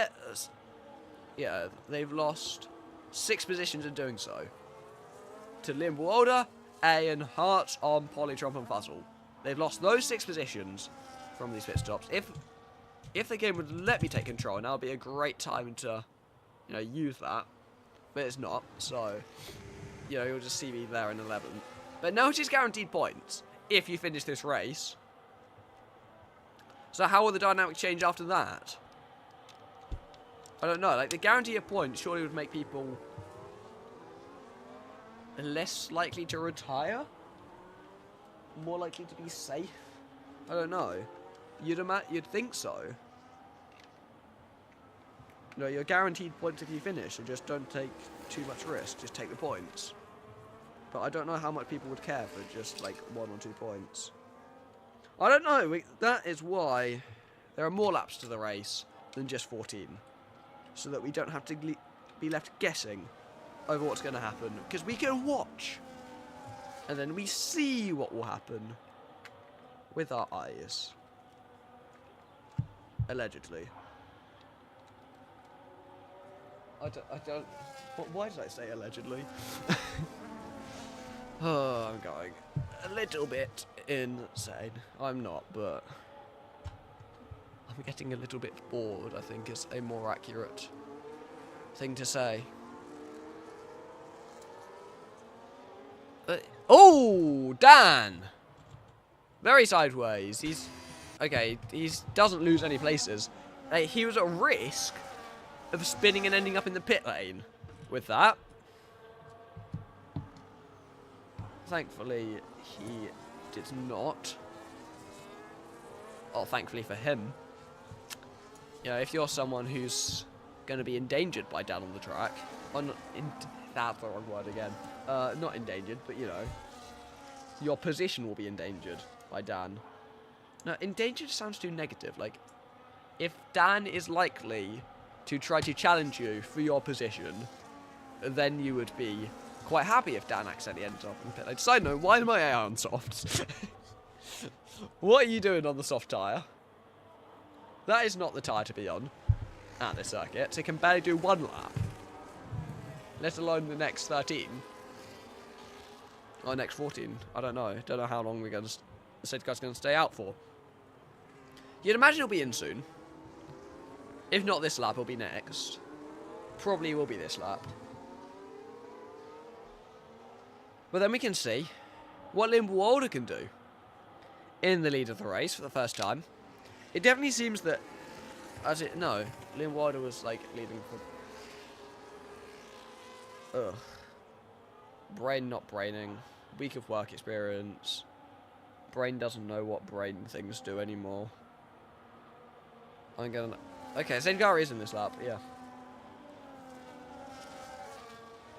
they've lost 6 positions in doing so. To Liam Wilder, and Hearts on Polytromp and Fuzzle. They've lost those 6 positions from these pit stops. If the game would let me take control, now would be a great time to, use that. But it's not, so you'll just see me there in 11th. But notice guaranteed points if you finish this race. So how will the dynamic change after that? I don't know. Like, the guarantee of points surely would make people less likely to retire? more likely to be safe? I don't know. You'd think so. No, you're guaranteed points if you finish, so just don't take too much risk. Just take the points. But I don't know how much people would care for just like 1 or 2 points. I don't know. That is why there are more laps to the race than just 14, so that we don't have to be left guessing over what's going to happen, because we can watch and then we see what will happen with our eyes. Allegedly. I don't. Why did I say allegedly? Oh, I'm going a little bit insane. I'm not, but I'm getting a little bit bored, I think is a more accurate thing to say. Oh, Dan! Very sideways. He's... Okay, he doesn't lose any places. He was at risk of spinning and ending up in the pit lane with that. Thankfully, he did not. Oh, thankfully for him. You know, if you're someone who's going to be endangered by Dan on the track, that's the wrong word again. Not endangered, but you know, your position will be endangered by Dan. No, endangered sounds too negative. Like, if Dan is likely to try to challenge you for your position, then you would be quite happy if Dan accidentally ends up in the pit lane. Side note, why am I out on soft? What are you doing on the soft tyre? That is not the tyre to be on at this circuit. It can barely do 1 lap, let alone the next 13. Or next 14. I don't know. Don't know how long the safety car's going to stay out for. You'd imagine it'll be in soon. If not this lap, it'll be next. Probably will be this lap. But then we can see what Liam Wilder can do in the lead of the race for the first time. It definitely seems that... No, Liam Wilder was, like, leading for... Ugh. Brain not braining. Week of work experience. Brain doesn't know what brain things do anymore. I'm gonna... Okay, Zengari is in this lap, yeah.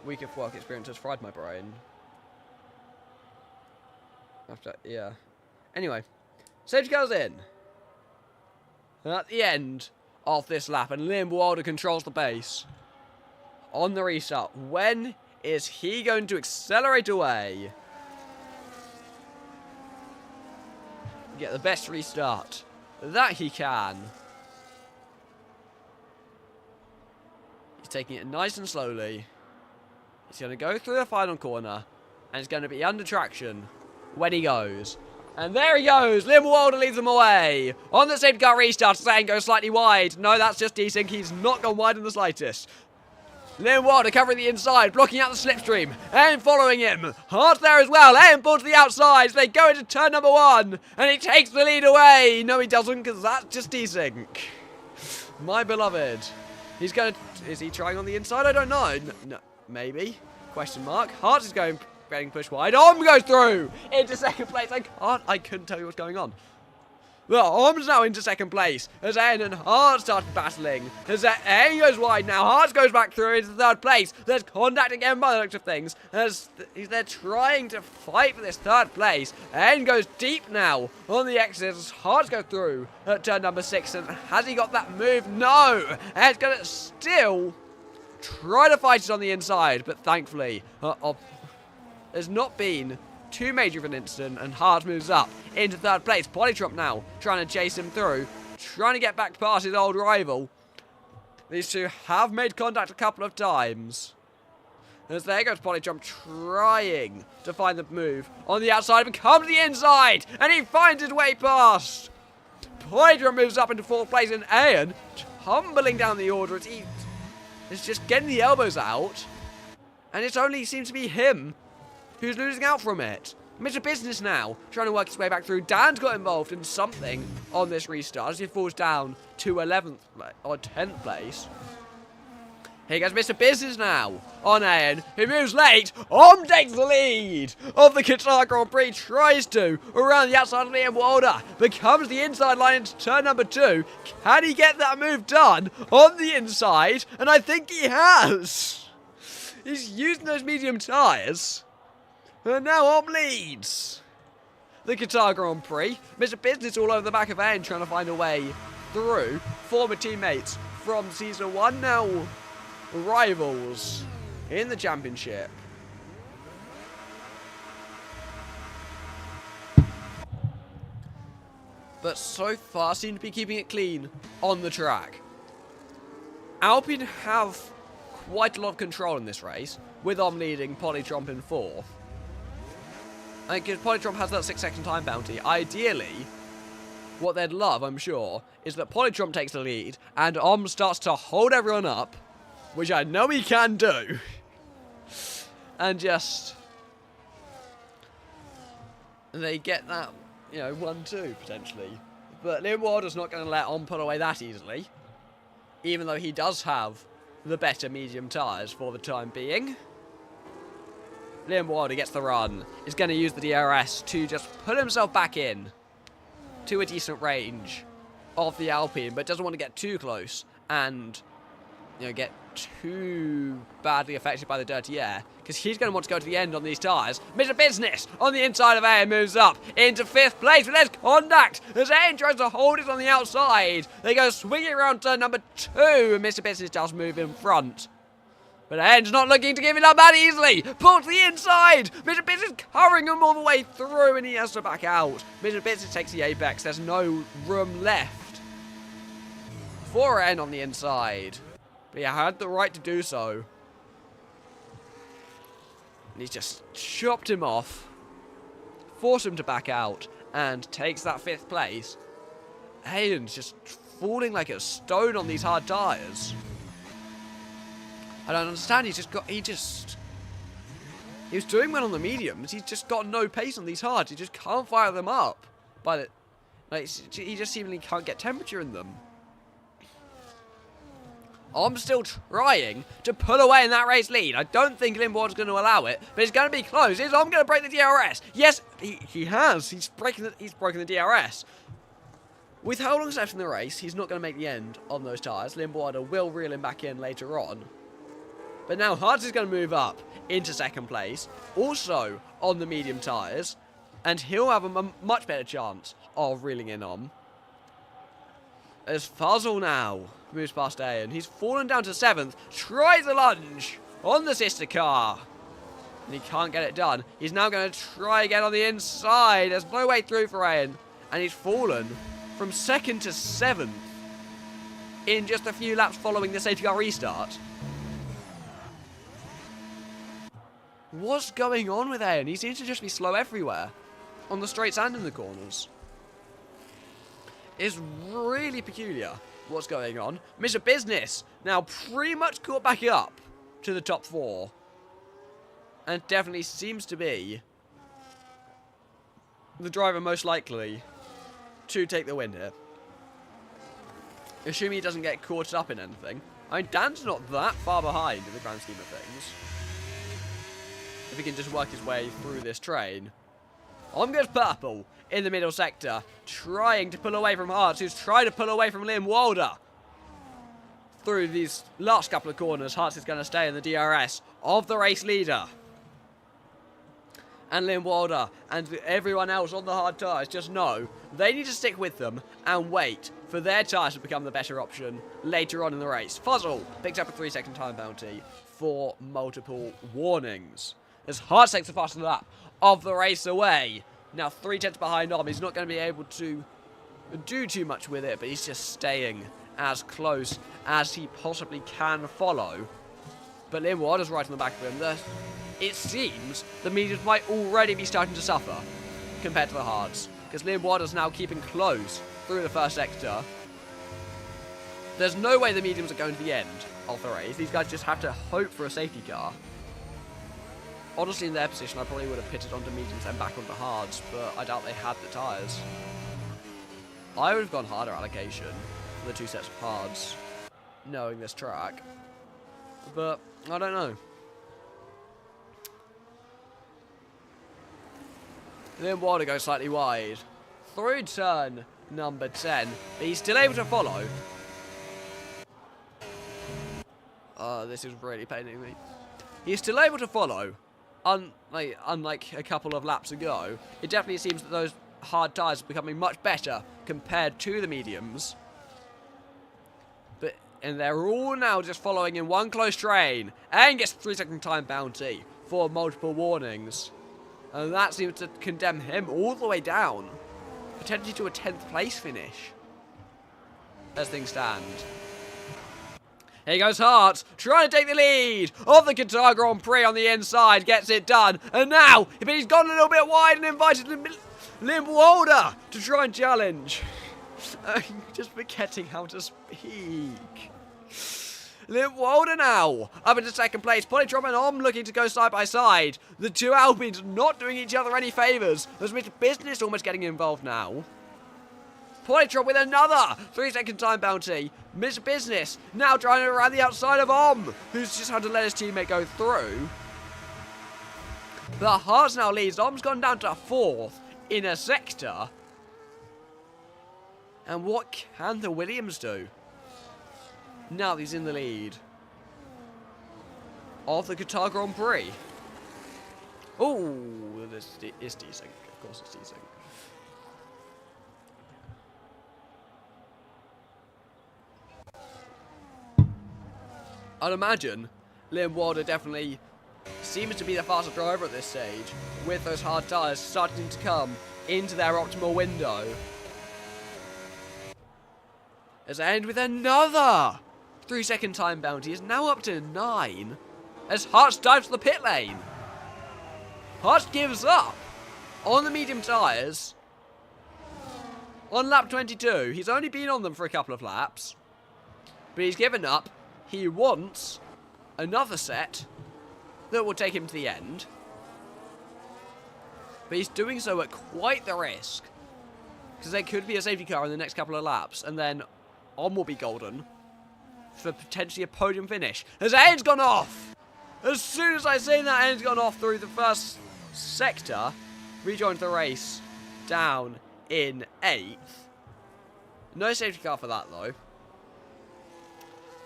Week of work experience has fried my brain. Yeah. Anyway, safety car's in. And at the end of this lap, and Liam Wilder controls the pace on the restart. When is he going to accelerate away? Get the best restart that he can. He's taking it nice and slowly. He's going to go through the final corner, and it's going to be under traction when he goes. And there he goes. Liam Wilder leads them away. On the safety car restart, Zane goes slightly wide. No, that's just desync. He's not gone wide in the slightest. Liam Wilder covering the inside, blocking out the slipstream, and following him. Hart there as well, and pulled to the outside. So they go into turn number 1, and he takes the lead away. No, he doesn't, because that's just desync. My beloved. He's going to... Is he trying on the inside? I don't know. No, maybe. Question mark. Hart is getting pushed wide. Goes through into second place. I couldn't tell you what's going on. Well, Om's now into second place as Ayn and Hart start battling. As Ayn goes wide now, Hart goes back through into third place. There's contact again by the looks of things as they're trying to fight for this third place. Ayn goes deep now on the exit as Hart goes through at turn number 6. And has he got that move? No! Ayn's going to still try to fight it on the inside, but thankfully, there's not been too major of an incident, and Hart moves up into third place. Polytrop now trying to chase him through, trying to get back past his old rival. These two have made contact a couple of times. As there goes Polytrop trying to find the move on the outside, but comes to the inside, and he finds his way past. Polytrop moves up into 4th place, and Ayan tumbling down the order as he is just getting the elbows out, and it only seems to be him who's losing out from it. Mr. Business now, trying to work his way back through. Dan's got involved in something on this restart as he falls down to 11th or 10th place. Here goes Mr. Business now on Ian, who moves late. Takes the lead of the Qatar Grand Prix. Tries to around the outside of Liam Wilder. Becomes the inside line into turn number 2. Can he get that move done on the inside? And I think he has. He's using those medium tyres. And now leads the Qatar Grand Prix. Mr. Business all over the back of Ian trying to find a way through. Former teammates from Season 1 now rivals in the championship. But so far seem to be keeping it clean on the track. Alpine have quite a lot of control in this race, with leading, Polytromp in 4th. And because Polytromp has that 6-second time bounty, ideally, what they'd love, I'm sure, is that Polytromp takes the lead and starts to hold everyone up, which I know he can do, and just they get that, 1-2 potentially. But Liam Wilder's not going to let pull away that easily, even though he does have the better medium tyres for the time being. Liam Wilder gets the run. Is going to use the DRS to just put himself back in to a decent range of the Alpine, but doesn't want to get too close and get too badly affected by the dirty air, because he's going to want to go to the end on these tyres. Mr. Business on the inside of Ian moves up into 5th place, but there's contact as Ian tries to hold it on the outside. They go swinging around turn number 2, and Mr. Business does move in front. But Ian's not looking to give it up that easily. Pull to the inside. Mr. Business covering him all the way through, and he has to back out. Mr. Business takes the apex. There's no room left for Ian on the inside. But he had the right to do so. And he's just chopped him off, forced him to back out, and takes that 5th place. Ian's just falling like a stone on these hard tyres. I don't understand. He was doing well on the mediums. He's just got no pace on these hards. He just can't fire them up. He just seemingly can't get temperature in them. I'm still trying to pull away in that race lead. I don't think Limborg's going to allow it, but it's going to be close. I'm going to break the DRS. Yes, he has. He's broken the DRS. With how long's left in the race, he's not going to make the end on those tyres. Limborg will reel him back in later on. But now Hartz is going to move up into 2nd place, also on the medium tyres, and he'll have a much better chance of reeling in on. As Fuzzle now moves past Ian. He's fallen down to 7th. Tries a lunge on the sister car. And he can't get it done. He's now going to try again on the inside. There's no way through for Ian. And he's fallen from 2nd to 7th in just a few laps following the safety car restart. What's going on with Ian? He seems to just be slow everywhere. On the straights and in the corners. It's really peculiar what's going on. Mr. Business now pretty much caught back up to the top 4. And definitely seems to be the driver most likely to take the win here. Assuming he doesn't get caught up in anything. I mean, Dan's not that far behind in the grand scheme of things. If he can just work his way through this train. On goes Purple in the middle sector, trying to pull away from Hartz, who's trying to pull away from Liam Wilder. Through these last couple of corners, Hartz is going to stay in the DRS of the race leader. And Liam Wilder and everyone else on the hard tyres just know they need to stick with them and wait for their tyres to become the better option later on in the race. Fuzzle picks up a 3-second time bounty for multiple warnings. As Hartz takes the fastest lap of the race away. Now 3/10 behind Om. He's not going to be able to do too much with it, but he's just staying as close as he possibly can follow. But Liam Wilder's right on the back of him. It seems the mediums might already be starting to suffer compared to the hards, because Liam Wilder's now keeping close through the first sector. There's no way the mediums are going to the end of the race. These guys just have to hope for a safety car. Honestly, in their position, I probably would have pitted onto mediums and back onto hards, but I doubt they had the tyres. I would have gone harder allocation for the 2 sets of hards, knowing this track. But I don't know. Then Wilder goes slightly wide. Through turn number 10. But he's still able to follow. This is really paining me. He's still able to follow. Unlike a couple of laps ago. It definitely seems that those hard tyres are becoming much better compared to the mediums. And they're all now just following in one close train. And gets a 3-second time bounty for multiple warnings. And that seems to condemn him all the way down. Potentially to a 10th place finish. As things stand. Here goes Hart, trying to take the lead of the Qatar Grand Prix on the inside. Gets it done. And now, he's gone a little bit wide and invited Lim Walder to try and challenge. Just forgetting how to speak. Lim Walder now up into second place. Polytron and Om looking to go side by side. The two Alpines not doing each other any favours. There's Mr. Business almost getting involved now. Polytron with another 3-second time bounty. Mr. Business now trying to around the outside of Om, who's just had to let his teammate go through. But Hart now leads. Om's gone down to 4th in a sector. And what can the Williams do? Now he's in the lead of the Qatar Grand Prix. Oh, this is desync. Of course it's desync. I'd imagine Liam Wilder definitely seems to be the faster driver at this stage, with those hard tyres starting to come into their optimal window. As I end with another 3-second time bounty, is now up to 9 as Hart dives to the pit lane. Hart gives up on the medium tyres on lap 22. He's only been on them for a couple of laps, but he's given up. He wants another set that will take him to the end, but he's doing so at quite the risk, because there could be a safety car in the next couple of laps, and then On will be golden for potentially a podium finish. As Aid's gone off! As soon as I say that, Aid's gone off through the first sector, rejoins the race down in 8th. No safety car for that, though.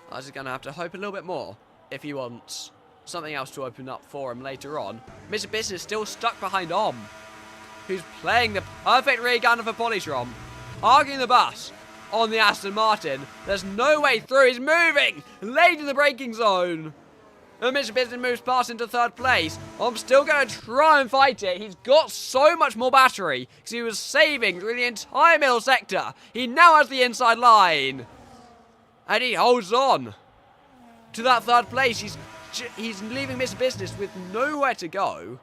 I was going to have to hope a little bit more if he wants something else to open up for him later on. Mr. Business still stuck behind Om, who's playing the perfect rear gunner for Polytron, arguing the bus on the Aston Martin. There's no way through. He's moving late in the braking zone. And Mr. Business moves past into 3rd place. I'm still going to try and fight it. He's got so much more battery because he was saving through the entire middle sector. He now has the inside line. And he holds on to that 3rd place. He's leaving Mr. Business with nowhere to go.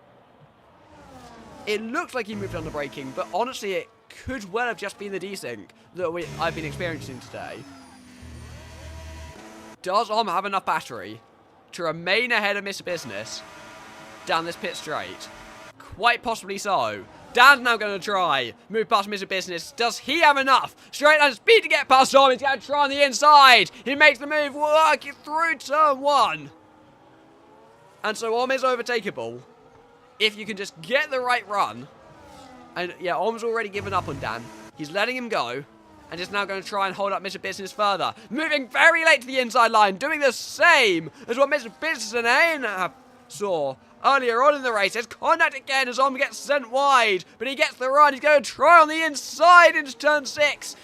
It looks like he moved under braking, but honestly, it could well have just been the desync that I've been experiencing today. Does Om have enough battery to remain ahead of Mr. Business down this pit straight? Quite possibly so. Dan's now going to try. Move past Mr. Business. Does he have enough straight line speed to get past Om? He's going to try on the inside. He makes the move, working through turn 1. And so Om is overtakeable if you can just get the right run. And yeah, Om's already given up on Dan. He's letting him go. And is now going to try and hold up Mr. Business further. Moving very late to the inside line. Doing the same as what Mr. Business and Ayn saw earlier on in the race. There's contact again as Om gets sent wide. But he gets the run. He's going to try on the inside into turn 6.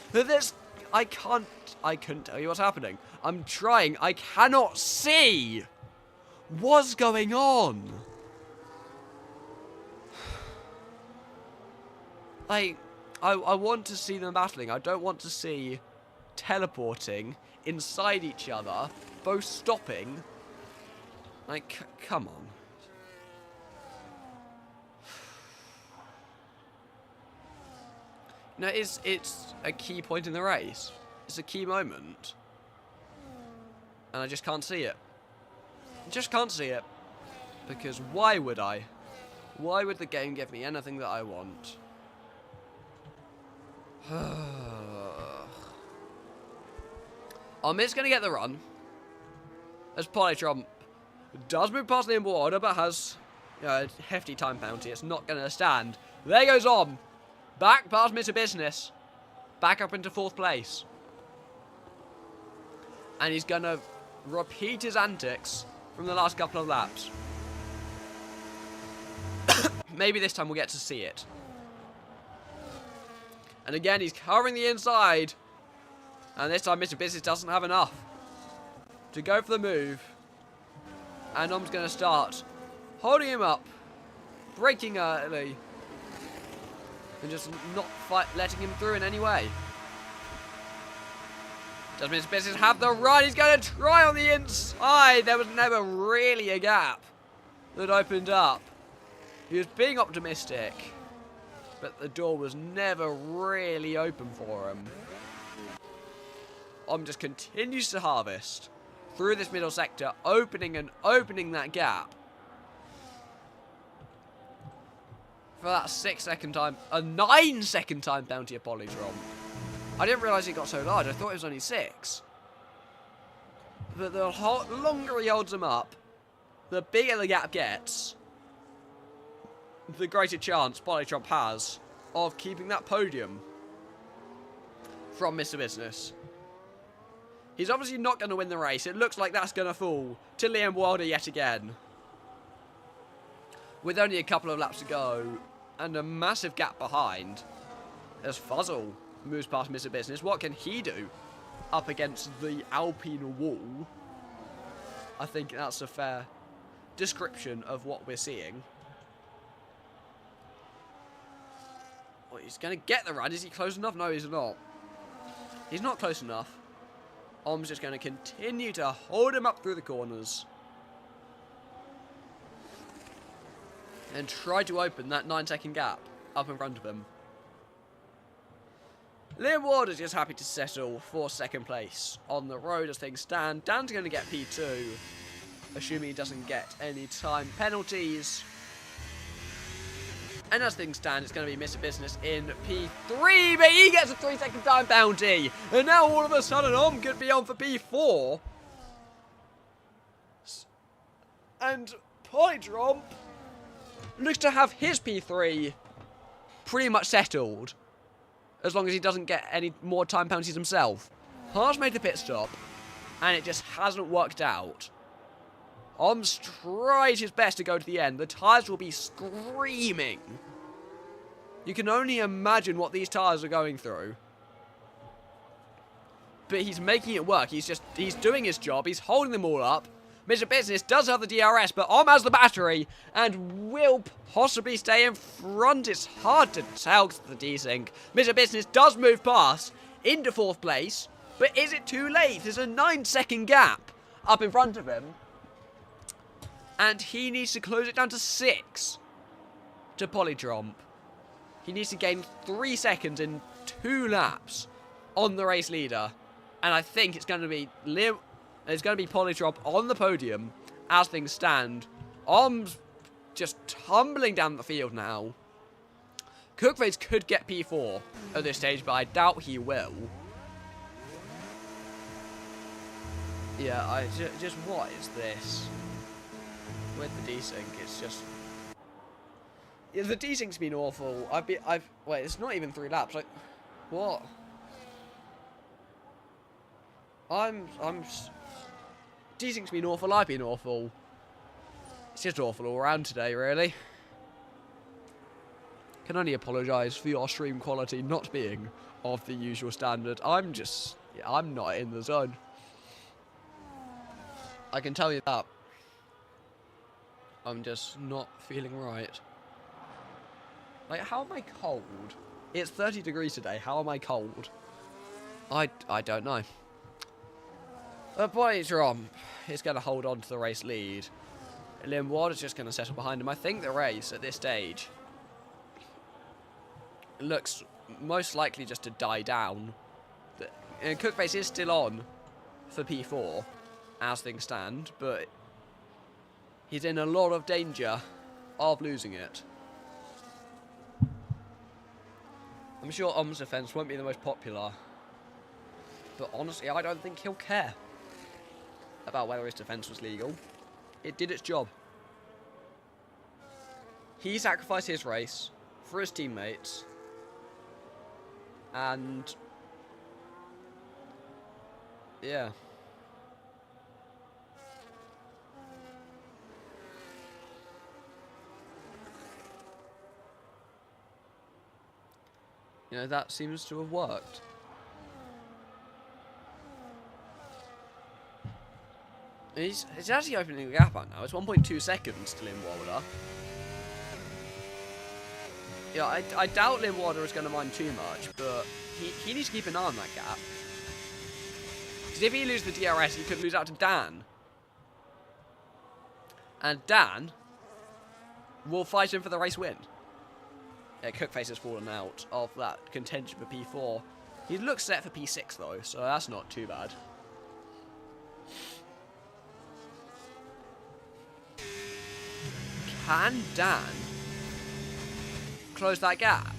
I couldn't tell you what's happening. I'm trying. I cannot see what's going on. I want to see them battling. I don't want to see teleporting inside each other, both stopping. Come on. No, it's a key point in the race. It's a key moment. And I just can't see it. I just can't see it. Because why would I? Why would the game give me anything that I want? Omid's going to get the run. as Polytron does move past Liam Warder, but has a hefty time penalty. It's not going to stand. There goes on. Back past Mr. Business. Back up into 4th place. And he's going to repeat his antics from the last couple of laps. Maybe this time we'll get to see it. And again, he's covering the inside. And this time Mr. Business doesn't have enough to go for the move. And Om's going to start holding him up, braking early, and just not letting him through in any way. Does Mr. Business have the run? He's going to try on the inside. There was never really a gap that opened up. He was being optimistic, but the door was never really open for him. Om just continues to harvest through this middle sector, opening and opening that gap. For that 6-second time, a 9-second time bounty of Polytron. I didn't realise it got so large, I thought it was only 6. But the longer he holds them up, the bigger the gap gets, the greater chance Polytron has of keeping that podium from Mr. Business. He's obviously not going to win the race. It looks like that's going to fall to Liam Wilder yet again. With only a couple of laps to go and a massive gap behind, as Fuzzle moves past Mr. Business, what can he do up against the Alpine wall? I think that's a fair description of what we're seeing. Well, he's going to get the run. Is he close enough? No, he's not. He's not close enough. Om's just going to continue to hold him up through the corners. And try to open that 9-second gap up in front of him. Liam Ward is just happy to settle for 2nd place on the road as things stand. Dan's going to get P2, assuming he doesn't get any time penalties. And as things stand, it's going to be Mr. Business in P3, but he gets a 3-second time bounty. And now all of a sudden, Om could be on for P4. And Polytron looks to have his P3 pretty much settled, as long as he doesn't get any more time penalties himself. Haas made the pit stop, and it just hasn't worked out. Om's tried his best to go to the end. The tyres will be screaming. You can only imagine what these tyres are going through. But he's making it work. He's doing his job. He's holding them all up. Mr. Business does have the DRS, but Om has the battery and will possibly stay in front. It's hard to tell because of the desync. Mr. Business does move past into 4th place, but is it too late? There's a 9-second gap up in front of him. And he needs to close it down to 6 to Polytron. He needs to gain 3 seconds in 2 laps on the race leader. And I think it's going to be Polytron on the podium as things stand. Om's just tumbling down the field now. Cookface could get P4 at this stage, but I doubt he will. Yeah, just what is this? With the desync, it's just... Yeah, the desync's been awful. Wait, it's not even 3 laps. Like, what? Desync's been awful, I've been awful. It's just awful all around today, really. Can only apologise for your stream quality not being of the usual standard. I'm not in the zone. I can tell you that. I'm just not feeling right. Like, how am I cold? It's 30 degrees today. How am I cold? I don't know. But Polytron is going to hold on to the race lead. Liam Ward is just going to settle behind him. I think the race at this stage looks most likely just to die down. And Cookface is still on for P4 as things stand, but he's in a lot of danger of losing it. I'm sure Om's defense won't be the most popular, but honestly, I don't think he'll care about whether his defence was legal. It did its job. He sacrificed his race for his teammates. And yeah. You know, that seems to have worked. He's actually opening the gap out now. It's 1.2 seconds to Limwalder. Yeah, I doubt Limwalder is going to mind too much, but he needs to keep an eye on that gap. Because if he loses the DRS, he could lose out to Dan. And Dan will fight him for the race win. Yeah, Cookface has fallen out of that contention for P4. He looks set for P6 though, so that's not too bad. Can Dan close that gap?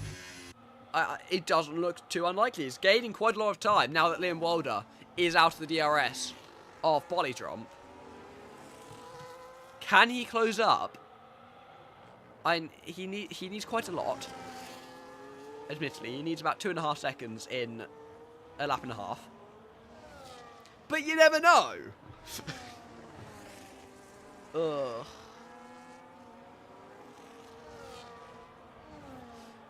It doesn't look too unlikely. He's gaining quite a lot of time now that Limwalder is out of the DRS of Polytromp. Can he close up? He needs quite a lot. Admittedly, he needs about 2.5 seconds in a lap and a half. But you never know. Ugh.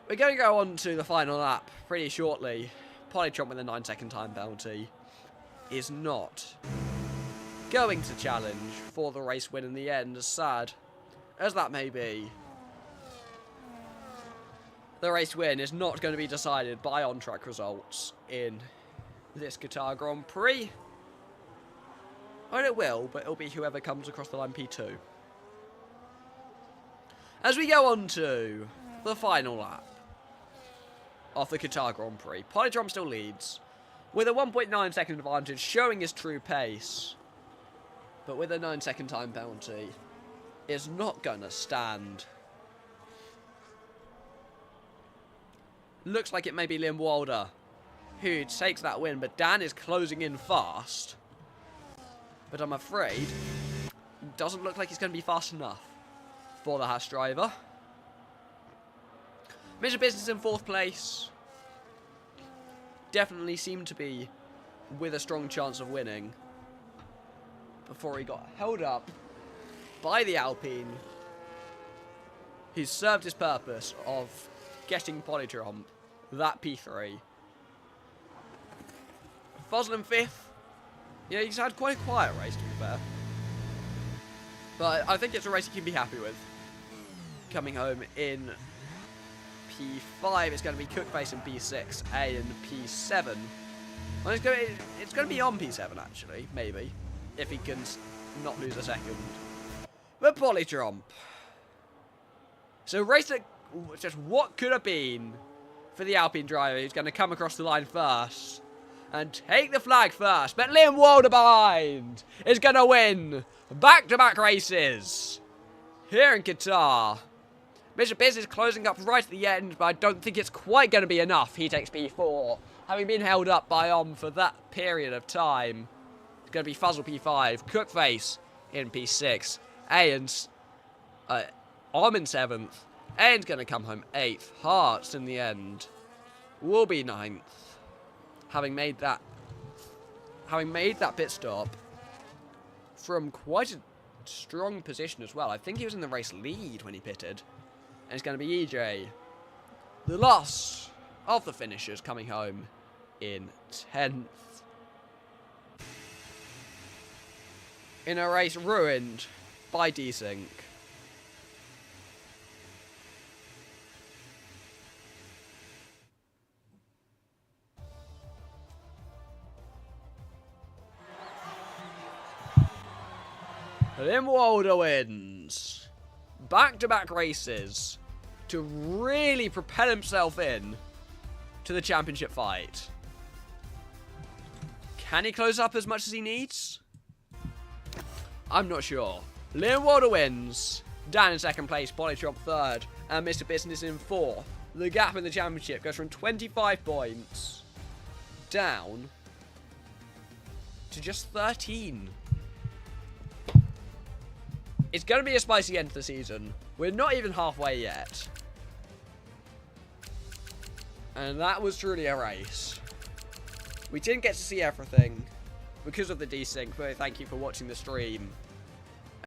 We're going to go on to the final lap pretty shortly. Polytromp with a 9-second time penalty is not going to challenge for the race win in the end, as sad as that may be. The race win is not going to be decided by on-track results in this Qatar Grand Prix. Well, it will, but it'll be whoever comes across the line P2. As we go on to the final lap of the Qatar Grand Prix, Polytromp still leads with a 1.9 second advantage, showing his true pace. But with a 9-second time penalty, is not going to stand. Looks like it may be Limwalder who takes that win, but Dan is closing in fast. But I'm afraid it doesn't look like he's going to be fast enough for the Haas driver. Mr. Business in 4th place. Definitely seemed to be with a strong chance of winning before he got held up by the Alpine, who served his purpose of getting Polytromp that P3. Fuzzle in 5th. Yeah, he's had quite a quiet race, to be fair. But I think it's a race he can be happy with. Coming home in P5, it's going to be Cookface in P6, A in P7. Well, it's going to be on P7, actually, maybe, if he can not lose a second. But Polytromp. So race that just what could have been for the Alpine driver, who's going to come across the line first and take the flag first. But Limwalder behind is going to win back-to-back races here in Qatar. Mr. Biz is closing up right at the end, but I don't think it's quite going to be enough. He takes P4, having been held up by for that period of time. It's going to be Fuzzle P5, Cookface in P6, A and Om in 7th. A's going to come home 8th. Hearts in the end will be 9th, having made that pit stop from quite a strong position as well. I think he was in the race lead when he pitted. And it's going to be EJ, the last of the finishers, coming home in 10th. In a race ruined by desync. Limwalder wins back-to-back races to really propel himself in to the championship fight. Can he close up as much as he needs? I'm not sure. Limwalder wins. Dan in 2nd place, Polytromp 3rd, and Mr. Business in 4th. The gap in the championship goes from 25 points down to just 13. It's going to be a spicy end to the season. We're not even halfway yet. And that was truly a race. We didn't get to see everything because of the desync, but thank you for watching the stream.